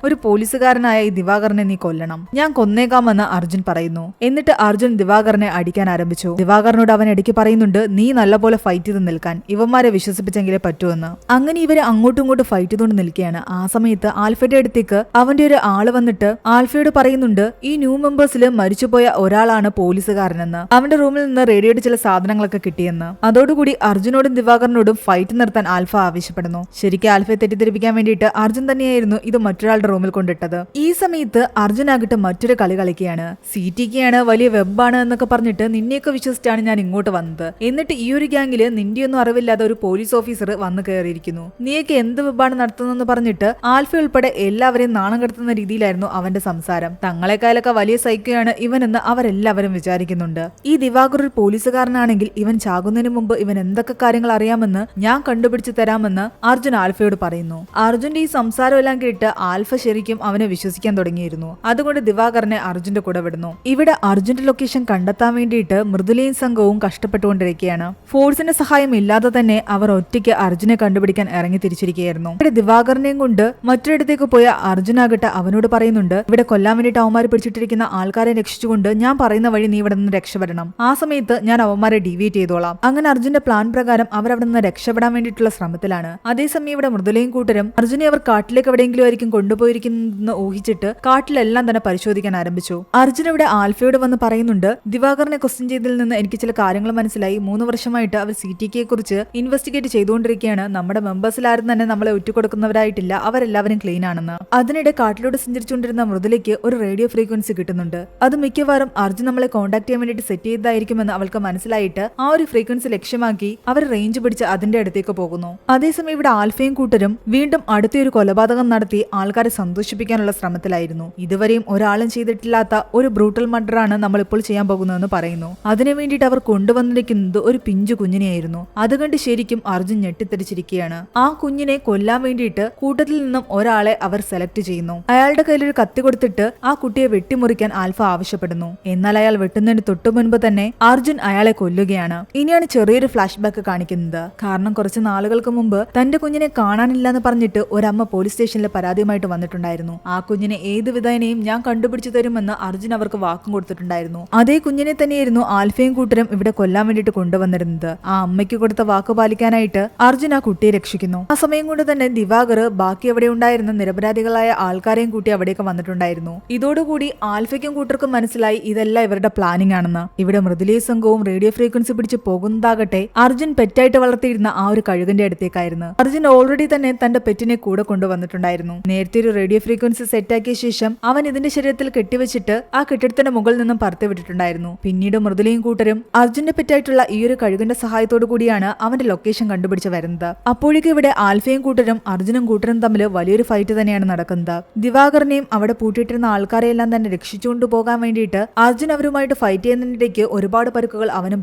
ഒരു പോലീസുകാരനായ ഈ ദിവാകരനെ നീ കൊല്ലണം. ഞാൻ കൊന്നേക്കാമെന്ന് അർജുൻ പറയുന്നു. എന്നിട്ട് അർജുൻ ദിവാകരനെ അടിക്കാൻ ആരംഭിച്ചു. ദിവാകരനോട് അവൻ ഇടയ്ക്ക് പറയുന്നുണ്ട്, നീ നല്ലപോലെ ഫൈറ്റ് ചെയ്ത് നിൽക്കാൻ, ഇവന്മാരെ വിശ്വസിപ്പിച്ചെങ്കിലേ പറ്റുമെന്ന്. അങ്ങനെ ഇവര് അങ്ങോട്ടും ഇങ്ങോട്ടും ഫൈറ്റ് ചെയ്തുകൊണ്ട് നിൽക്കുകയാണ്. ആ സമയത്ത് ആൽഫയുടെ അടുത്തേക്ക് അവന്റെ ഒരു ആള് വന്നിട്ട് ആൽഫയോട് പറയുന്നുണ്ട്, ഈ ന്യൂ മെമ്പേഴ്സിൽ മരിച്ചുപോയ ഒരാളാണ് പോലീസുകാരനെന്ന്. അവന്റെ റൂമിൽ നിന്ന് റേഡിയോയുടെ ചില സാധനങ്ങളൊക്കെ കിട്ടിയെന്ന്. അതോടുകൂടി അർജുനോടും ദിവാകരനോടും ഫൈറ്റ് നിർത്താൻ ആൽഫ ആവശ്യപ്പെടുന്നു. ശരിക്കും ആൽഫയെ തെറ്റിദ്ധരിപ്പിക്കാൻ വേണ്ടിയിട്ട് അർജുൻ തന്നെയായിരുന്നു ഇത് മറ്റൊരാളുടെ റൂമിൽ കൊണ്ടിട്ടത്. ഈ സമയത്ത് അർജുൻ ആകട്ടെ മറ്റൊരു കളി കളിക്കുകയാണ്. CTK വലിയ വെബാണ് എന്നൊക്കെ പറഞ്ഞിട്ട് നിന്നെയൊക്കെ വിശ്വസിച്ചാണ് ഞാൻ ഇങ്ങോട്ട് വന്നത്. എന്നിട്ട് ഈ ഒരു ഗ്യാങ്ങില് നിന്റെയൊന്നും അറിവില്ലാതെ ഒരു പോലീസ് ഓഫീസർ വന്നു കയറിയിരിക്കുന്നു. നീയൊക്കെ എന്ത് വെബാണ് നടത്തുന്നതെന്ന് പറഞ്ഞിട്ട് ആൽഫ ഉൾപ്പെടെ എല്ലാവരെയും നാണം കെടുത്തുന്ന രീതിയിലായിരുന്നു അവന്റെ സംസാരം. തങ്ങളെക്കാളൊക്കെ വലിയ സൈക്കോയാണ് ഇവനെന്ന് അവരെല്ലാവരും വിചാരിക്കുന്നുണ്ട്. ഈ ദിവാകർ ഒരു പോലീസുകാരനാണെങ്കിൽ ഇവൻ ചാകുന്നതിന് മുമ്പ് ഇവൻ എന്തൊക്കെ കാര്യങ്ങൾ അറിയാമെന്ന് ഞാൻ കണ്ടുപിടിച്ചു തരാമെന്ന് അർജുൻ ആൽഫയോട് പറയുന്നു. അർജുന്റെ ഈ സംസാരം എല്ലാം കേട്ട് ആൽഫ ശരിക്കും അവനെ വിശ്വസിക്കാൻ തുടങ്ങിയിരുന്നു. അതുകൊണ്ട് ദിവാകരനെ അർജുന്റെ കൂടെ വിടുന്നു. ഇവിടെ അർജുന്റെ ലൊക്കേഷൻ കണ്ടെത്താൻ വേണ്ടിയിട്ട് മൃദുലയും സംഘവും കഷ്ടപ്പെട്ടുകൊണ്ടിരിക്കുകയാണ്. ഫോഴ്സിന്റെ സഹായം ഇല്ലാതെ തന്നെ അവർ ഒറ്റയ്ക്ക് അർജുനെ കണ്ടുപിടിക്കാൻ ഇറങ്ങി തിരിച്ചിരിക്കുകയായിരുന്നു. ഇവിടെ ദിവാകരനെയും കൊണ്ട് മറ്റൊരിടത്തേക്ക് പോയ അർജുനാകട്ടെ അവനോട് പറയുന്നുണ്ട്, ഇവിടെ കൊല്ലാൻ വേണ്ടിയിട്ട് അവന്മാരെ പിടിച്ചിട്ടിരിക്കുന്ന ആൾക്കാരെ രക്ഷിച്ചുകൊണ്ട് ഞാൻ പറയുന്ന വഴി നീ ഇവിടെ നിന്ന് രക്ഷപ്പെടണം. ആ സമയത്ത് ഞാൻ അവന്മാരെ ഡീവിയേറ്റ് ചെയ്തോളാം. അങ്ങനെ അർജുന്റെ പ്ലാൻ പ്രകാരം അവരവിടെ നിന്ന് രക്ഷപ്പെടാൻ വേണ്ടിയിട്ടുള്ള ശ്രമത്തിലാണ്. അതേസമയം ഇവിടെ മൃദുലയും കൂട്ടരും അർജുനെ അവർ കാട്ടിലേക്ക് എവിടെയെങ്കിലും ആയിരിക്കും കൊണ്ടുപോയിരിക്കുന്നതെന്ന് ഊഹിച്ചിട്ട് കാട്ടിലെല്ലാം തന്നെ പരിശോധിക്കാൻ ആരംഭിച്ചു. അർജുൻ ഇവിടെ ആൽഫയോട് വന്ന് പറയുന്നുണ്ട്, ദിവാകരനെ ക്വസ്റ്റ്യൻ ചെയ്തതിൽ നിന്ന് എനിക്ക് ചില കാര്യങ്ങൾ മനസ്സിലായി. 3 വർഷമായിട്ട് അവർ CTK കുറിച്ച് ഇൻവെസ്റ്റിഗേറ്റ് ചെയ്തുകൊണ്ടിരിക്കുകയാണ്. നമ്മുടെ മെമ്പേഴ്സിൽ ആരും തന്നെ നമ്മളെ ഒറ്റുകൊടുക്കുന്നവരായിട്ടില്ല, അവരെല്ലാവരും ക്ലീൻ ആണെന്ന്. അതിനിടെ കാട്ടിലൂടെ സഞ്ചരിച്ചുകൊണ്ടിരുന്ന മൃദുലയ്ക്ക് ഒരു റേഡിയോ ഫ്രീക്വൻസി കിട്ടുന്നുണ്ട്. അത് മിക്കവാറും അർജുൻ നമ്മളെ കോൺടാക്ട് ചെയ്യാൻ വേണ്ടിയിട്ട് സെറ്റ് ചെയ്തതായിരിക്കുമെന്ന് അവൾക്ക് മനസ്സിലായിട്ട് ആ ഒരു ഫ്രീക്വൻസി ലക്ഷ്യമാക്കി അവർ റേഞ്ച് പിടിച്ച് അതിന്റെ അടുത്തേക്ക് പോകുന്നു. അതേസമയം ഇവിടെ ആൽഫയും കൂട്ടരും വീണ്ടും അടുത്തൊരു കൊലപാതകം നടത്തി ആൾക്കാരെ സന്തോഷിപ്പിക്കാനുള്ള ശ്രമത്തിലായിരുന്നു. ഇതുവരെയും ഒരാളും ചെയ്തിട്ടില്ലാത്ത ഒരു ബ്രൂട്ടൽ മർഡറാണ് നമ്മൾ ഇപ്പോൾ ചെയ്യാൻ പോകുന്നതെന്ന് പറയുന്നു. അതിനു വേണ്ടിയിട്ട് അവർ കൊണ്ടുവന്നിരിക്കുന്നത് ഒരു പിഞ്ചു കുഞ്ഞിനെയായിരുന്നു. അത് കണ്ട് ശരിക്കും അർജുൻ ഞെട്ടിത്തെറിച്ചിരിക്കുകയാണ്. ആ കുഞ്ഞിനെ കൊല്ലാൻ വേണ്ടിയിട്ട് കൂട്ടത്തിൽ നിന്നും ഒരാളെ അവർ സെലക്ട് ചെയ്യുന്നു. അയാളുടെ കയ്യിൽ ഒരു കത്തി കൊടുത്തിട്ട് ആ കുട്ടിയെ വെട്ടിമുറിക്കാൻ ആൽഫ ആവശ്യപ്പെടുന്നു. എന്നാൽ അയാൾ വെട്ടുന്നതിന് തൊട്ടു മുൻപ് തന്നെ അർജുൻ അയാളെ കൊല്ലുകയാണ്. ഇനിയാണ് ചെറിയൊരു ഫ്ലാഷ് ബാക്ക് കാണിക്കുന്നത്. കാരണം കുറച്ച് നാളുകൾക്ക് മുമ്പ് തന്റെ കുഞ്ഞിനെ കാണാനില്ല എന്ന് പറഞ്ഞിട്ട് ഒരമ്മ പോലീസ് സ്റ്റേഷനിൽ പരാതിയുമായിട്ട് വന്നിട്ടുണ്ടായിരുന്നു. ആ കുഞ്ഞിനെ ഏത് വിധേനയും ഞാൻ കണ്ടുപിടിച്ചു തരുമെന്ന് അർജുൻ അവർക്ക് വാക്കും കൊടുത്തിട്ടുണ്ടായിരുന്നു. അതേ കുഞ്ഞിനെ തന്നെയായിരുന്നു ആൽഫയും കൂട്ടരും ഇവിടെ കൊല്ലാൻ വേണ്ടിയിട്ട് കൊണ്ടുവന്നിരുന്നത്. ആ അമ്മയ്ക്ക് കൊടുത്ത വാക്ക് പാലിക്കാനായിട്ട് അർജുൻ ആ കുട്ടിയെ രക്ഷിക്കുന്നു. ആ സമയം കൊണ്ട് തന്നെ ദിവാകർ ബാക്കി അവിടെ ഉണ്ടായിരുന്ന നിരപരാധികളായ ആൾക്കാരെയും കൂട്ടി അവിടേക്ക് വന്നിട്ടുണ്ടായിരുന്നു. ഇതോടുകൂടി ആൽഫയ്ക്കും കൂട്ടർക്കും മനസ്സിലായി ഇതെല്ലാം ഇവരുടെ പ്ലാനിംഗ് ആണെന്ന്. ഇവിടെ മൃദുലയ സംഘവും റേഡിയോ ഫ്രീക്വൻസി പിടിച്ച് പോകുന്നതാകട്ടെ അർജുൻ പെറ്റായിട്ട് വളർത്തിയിരുന്ന ആ ഒരു കഴുകന്റെ അടുത്തേക്കായിരുന്നു. അർജുൻ ഓൾറെഡി തന്നെ തന്റെ പെറ്റിനെ കൂടെ കൊണ്ടുവന്നിട്ടുണ്ടായിരുന്നു. നേരത്തെ ഒരു റേഡിയോ ഫ്രീക്വൻസി സെറ്റാക്കിയ ശേഷം അവൻ ഇതിന്റെ ശരീരത്തിൽ കെട്ടിവെച്ചിട്ട് ആ കെട്ടിടത്തിന്റെ മുകളിൽ നിന്നും പറത്തി വിട്ടിട്ടുണ്ടായിരുന്നു. പിന്നീട് മൃദുലയും കൂട്ടരും അർജുന്റെ പെറ്റായിട്ടുള്ള ഈ ഒരു കഴുകന്റെ സഹായത്തോടു കൂടിയാണ് അവന്റെ ലൊക്കേഷൻ കണ്ടുപിടിച്ച് വരുന്നത്. അപ്പോഴേക്കും ഇവിടെ ആൽഫയും കൂട്ടരും അർജുനും കൂട്ടരും തമ്മിൽ വലിയൊരു ഫൈറ്റ് തന്നെയാണ് നടക്കുന്നത്. ദിവാകരനെയും അവിടെ പൂട്ടിയിട്ടിരുന്ന ആൾക്കാരെയെല്ലാം തന്നെ രക്ഷിച്ചുകൊണ്ടു പോകാൻ വേണ്ടിയിട്ട് അർജുൻ അവരുമായിട്ട് ഫൈറ്റ് ചെയ്യുന്നതിനിടയ്ക്ക് ഒരുപാട് പരുക്കുകൾ അവനും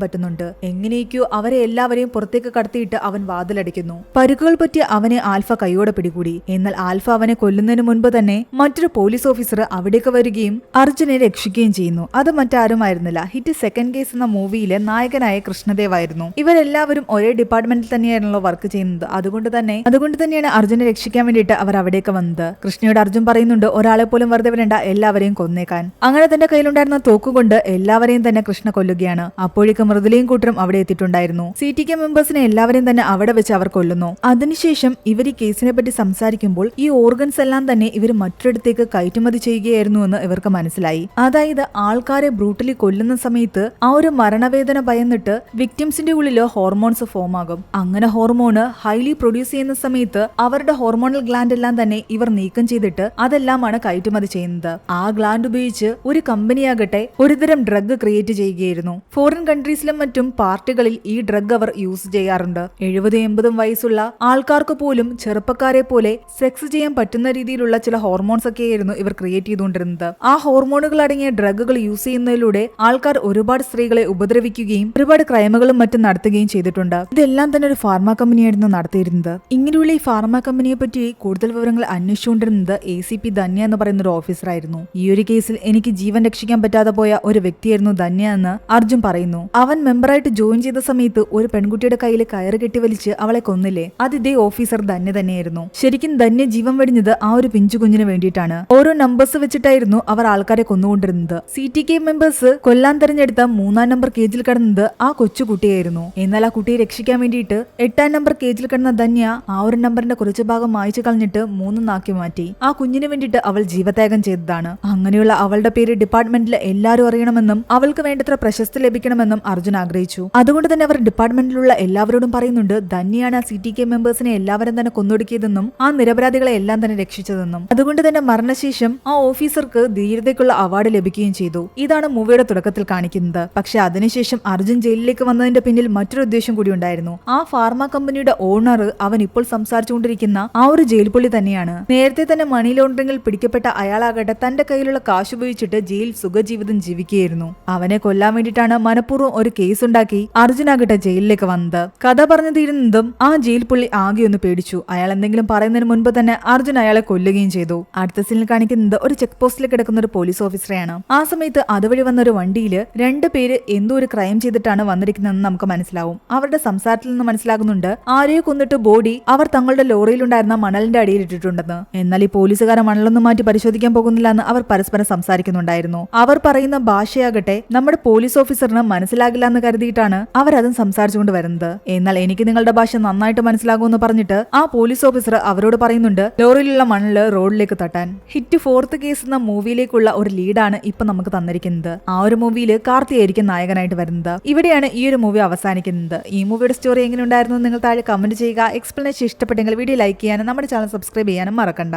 പറ്റുന്നുണ്ട്. എങ്ങനെയൊക്കെയോ അവരെ എല്ലാവരെയും പുറത്തേക്ക് കടത്തിയിട്ട് അവൻ വാതിലടിക്കുന്നു. പരുക്കുകൾ പറ്റി അവനെ ആൽഫ കൈയോടെ പിടികൂടി. എന്നാൽ ആൽഫ അവനെ കൊല്ലുന്നതിന് മുൻപ് തന്നെ മറ്റൊരു പോലീസ് ഓഫീസർ അവിടേക്ക് വരികയും അർജുനെ രക്ഷിക്കുകയും ചെയ്യുന്നു. അത് മറ്റാരുമായിരുന്നില്ല, ഹിറ്റ് സെക്കൻഡ് കേസ് എന്ന മൂവിയിലെ നായകനായ കൃഷ്ണദേവ് ആയിരുന്നു. ഇവരെല്ലാവരും ഒരേ ഡിപ്പാർട്ട്മെന്റിൽ തന്നെയായിരുന്നല്ലോ വർക്ക് ചെയ്യുന്നത്. അതുകൊണ്ട് തന്നെയാണ് അർജുനെ രക്ഷിക്കാൻ വേണ്ടിയിട്ട് അവർ അവിടേക്ക് വന്നത്. കൃഷ്ണയോട് അർജുൻ പറയുന്നുണ്ട്, ഒരാളെ പോലും വെറുതെ വിടേണ്ട, എല്ലാവരെയും കൊന്നേക്കാൻ. അങ്ങനെ തന്റെ കയ്യിലുണ്ടായിരുന്ന തോക്കുകൊണ്ട് എല്ലാവരെയും തന്നെ കൃഷ്ണ കൊല്ലുകയാണ്. അപ്പോഴേക്കും മൃദുലയും കൂട്ടരും അവിടെ എത്തിയിട്ടുണ്ടായിരുന്നു. CTK മെമ്പേഴ്സിനെ എല്ലാവരെയും തന്നെ അവിടെ വെച്ച് അവർ കൊല്ലുന്നു. അതിനുശേഷം ഇവർ ഈ കേസിനെ പറ്റി സംസാരിക്കുമ്പോൾ ഈ ഓർഗൻസ് എല്ലാം തന്നെ ഇവർ മറ്റൊരിടത്തേക്ക് കയറ്റുമതി ചെയ്യുകയായിരുന്നു എന്ന് ഇവർക്ക് മനസ്സിലായി. അതായത് ആൾക്കാരെ ബ്രൂട്ടലി കൊല്ലുന്ന സമയത്ത് ആ ഒരു മരണവേദന ഭയന്നിട്ട് വിക്ടിംസിന്റെ ഉള്ളില് ഹോർമോൺസ് ഫോം ആകും. അങ്ങനെ ഹോർമോണ് ഹൈലി പ്രൊഡ്യൂസ് ചെയ്യുന്ന സമയത്ത് അവരുടെ ഹോർമോണൽ ഗ്ലാൻഡ് എല്ലാം തന്നെ ഇവർ നീക്കം ചെയ്തിട്ട് അതെല്ലാമാണ് കയറ്റുമതി ചെയ്യുന്നത്. ആ ഗ്ലാൻഡ് ഉപയോഗിച്ച് ഒരു കമ്പനിയാകട്ടെ ഒരുതരം ഡ്രഗ് ക്രിയേറ്റ് ചെയ്യുകയായിരുന്നു. ഫോറിൻ കൺട്രീസിലും മറ്റും പാർട്ടികളിൽ ഈ ഡ്രഗ് അവർ യൂസ് ചെയ്യാറുണ്ട്. 70-80 വയസ്സുള്ള ആൾക്കാർക്ക് പോലും ചെറുപ്പക്കാരെ പോലെ സെക്സ് ചെയ്യാൻ പറ്റുന്ന രീതിയിലുള്ള ചില ഹോർമോൺസ് ഒക്കെയായിരുന്നു ഇവർ ക്രിയേറ്റ് ചെയ്തുകൊണ്ടിരുന്നത്. ആ ഹോർമോണുകൾ അടങ്ങിയ ഡ്രഗുകൾ യൂസ് ചെയ്യുന്നതിലൂടെ ആൾക്കാർ ഒരുപാട് സ്ത്രീകളെ ഉപദ്രവിക്കുകയും ഒരുപാട് ക്രൈമുകളും മറ്റും നടത്തുകയും ചെയ്തിട്ടുണ്ട്. ഇതെല്ലാം തന്നെ ഒരു ഫാർമ കമ്പനിയായിരുന്നു നടത്തിയിരുന്നത്. ഇങ്ങനെയുള്ള ഈ ഫാർമ കമ്പനിയെ പറ്റി കൂടുതൽ വിവരങ്ങൾ അന്വേഷിച്ചുകൊണ്ടിരുന്നത് ACP ധന്യ എന്ന് പറയുന്ന ഒരു ഓഫീസറായിരുന്നു. ഈ ഒരു കേസിൽ എനിക്ക് ജീവൻ രക്ഷിക്കാൻ പറ്റാതെ പോയ ഒരു വ്യക്തിയായിരുന്നു ധന്യ എന്ന് അർജുൻ പറയുന്നു. അവൻ മെമ്പറായിട്ട് ജോയിൻ ചെയ്ത സമയത്ത് ഒരു പെൺകുട്ടിയുടെ കയ്യിൽ കയറ് കെട്ടിവലിച്ച് വെച്ച് അവളെ കൊന്നില്ലേ, അത് ഇതേ ഓഫീസർ ധന്യ തന്നെയായിരുന്നു. ശരിക്കും ധന്യ ജീവൻ വെടിഞ്ഞത് ആ ഒരു പിഞ്ചു കുഞ്ഞിന് വേണ്ടിയിട്ടാണ്. ഓരോ നമ്പേഴ്സ് വെച്ചിട്ടായിരുന്നു അവർ ആൾക്കാരെ കൊന്നുകൊണ്ടിരുന്നത്. CTK മെമ്പേഴ്സ് കൊല്ലാൻ തെരഞ്ഞെടുത്ത 3-ാം നമ്പർ കേജിൽ കിടന്നത് ആ കൊച്ചുകുട്ടിയായിരുന്നു. എന്നാൽ ആ കുട്ടിയെ രക്ഷിക്കാൻ വേണ്ടിയിട്ട് 8-ാം നമ്പർ കേജിൽ കിടന്ന ധന്യ ആ ഒരു നമ്പറിന്റെ കുറച്ചു ഭാഗം മായ്ച്ചു കളഞ്ഞിട്ട് 3 ആക്കി മാറ്റി. ആ കുഞ്ഞിന് വേണ്ടിയിട്ട് അവൾ ജീവത്യാഗം ചെയ്തതാണ്. അങ്ങനെയുള്ള അവളുടെ പേര് ഡിപ്പാർട്ട്മെന്റിൽ എല്ലാവരും അറിയണമെന്നും അവൾക്ക് വേണ്ടത്ര പ്രശസ്തി ലഭിക്കണമെന്നും അർജുൻ ആഗ്രഹിച്ചു. അതുകൊണ്ട് തന്നെ അവർ ഡിപ്പാർട്ട്മെന്റിലുള്ള എല്ലാവരോടും പറയുന്നുണ്ട് ധന്യയാണ് ആ CTK മെമ്പേഴ്സിനെ എല്ലാവരും തന്നെ കൊന്നൊടുക്കിയതെന്നും ആ നിരപരാധികളെ എല്ലാം തന്നെ രക്ഷിച്ചതെന്നും. അതുകൊണ്ട് തന്നെ മരണശേഷം ആ ഓഫീസർക്ക് ധീരതയ്ക്കുള്ള അവാർഡ് ലഭിക്കുകയും ചെയ്തു. ഇതാണ് മൂവിയുടെ തുടക്കത്തിൽ കാണിക്കുന്നത്. പക്ഷെ അതിനുശേഷം അർജുൻ ജയിലിലേക്ക് വന്നതിന്റെ പിന്നിൽ മറ്റൊരു ഉദ്ദേശം കൂടി ഉണ്ടായിരുന്നു. ആ ഫാർമ കമ്പനിയുടെ ഓണർ അവൻ ഇപ്പോൾ സംസാരിച്ചുകൊണ്ടിരിക്കുന്ന ആ ഒരു ജയിൽ പുള്ളി തന്നെയാണ്. നേരത്തെ തന്നെ മണി ലോണ്ടറിംഗിൽ പിടിക്കപ്പെട്ട അയാളാകട്ടെ തന്റെ കയ്യിലുള്ള കാശ് ഉപയോഗിച്ചിട്ട് ജയിൽ സുഖജീവിതം ജീവിക്കുകയായിരുന്നു. അവനെ കൊല്ലാൻ വേണ്ടിയിട്ടാണ് മനഃപൂർവ്വം ഒരു കേസ് ഉണ്ടാക്കി അർജുനാകട്ടെ ജയിലിലേക്ക് വന്നത്. കഥ പറഞ്ഞു തീരുന്നതും ആ ജയിൽ പുള്ളി ആകെ ഒന്ന് പേടിച്ചു. അയാൾ എന്തെങ്കിലും പറയുന്നതിന് മുൻപ് തന്നെ അർജുൻ അയാളെ കൊല്ലുകയും ചെയ്തു. അടുത്ത സീനിൽ കാണിക്കുന്നത് ഒരു ചെക്ക് പോസ്റ്റിൽ കിടക്കുന്ന ഒരു പോലീസ് ഓഫീസറെയാണ്. ആ സമയത്ത് അതുവഴി വന്ന ഒരു വണ്ടിയിൽ 2 പേര് എന്തോ ഒരു ക്രൈം ചെയ്തിട്ടാണ് വന്നിരിക്കുന്നതെന്ന് നമുക്ക് മനസ്സിലാവും. അവരുടെ സംസാരത്തിൽ നിന്ന് മനസ്സിലാകുന്നുണ്ട് ആരെയോ കൊന്നിട്ട് ബോഡി അവർ തങ്ങളുടെ ലോറിയിലുണ്ടായിരുന്ന മണലിന്റെ അടിയിൽ ഇട്ടിട്ടുണ്ടെന്ന്. എന്നാൽ ഈ പോലീസുകാരെ മണലൊന്നും മാറ്റി പരിശോധിക്കാൻ പോകുന്നില്ല എന്ന് അവർ പരസ്പരം സംസാരിക്കുന്നുണ്ടായിരുന്നു. അവർ പറയുന്ന ഭാഷയാകട്ടെ നമ്മുടെ പോലീസ് ഓഫീസറിന് മനസ്സിലാകില്ല എന്ന് കരുതിയിട്ടാണ് അവർ അതും സംസാരിച്ചുകൊണ്ട് വരുന്നത്. എന്നാൽ എനിക്ക് നിങ്ങളുടെ ഭാഷ നന്നായിട്ട് മനസ്സിലാകുമെന്ന് പറഞ്ഞിട്ട് ആ പോലീസ് ഓഫീസർ അവരോട് പറയുന്നുണ്ട് ലോറിയിലുള്ള മണല് റോഡിലേക്ക് തട്ടാൻ. ഹിറ്റ് 4th കേസ് എന്ന മൂവിയിലേക്കുള്ള ഒരു ലീഡാണ് ഇപ്പൊ നമുക്ക് തന്നിരിക്കുന്നത്. ആ ഒരു മൂവിയിൽ കാർത്തി ആയിരിക്കും നായകനായിട്ട് വരുന്നത്. ഇവിടെയാണ് ഈ ഒരു മൂവി അവസാനിക്കുന്നത്. ഈ മൂവിയുടെ സ്റ്റോറി എങ്ങനെ ഉണ്ടായിരുന്നു നിങ്ങൾ താഴെ കമന്റ് ചെയ്യുക. എക്സ്പ്ലനേഷൻ ഇഷ്ടപ്പെട്ടെങ്കിൽ വീഡിയോ ലൈക്ക് ചെയ്യാനും നമ്മുടെ ചാനൽ സബ്സ്ക്രൈബ് ചെയ്യാനും മറക്കണ്ട.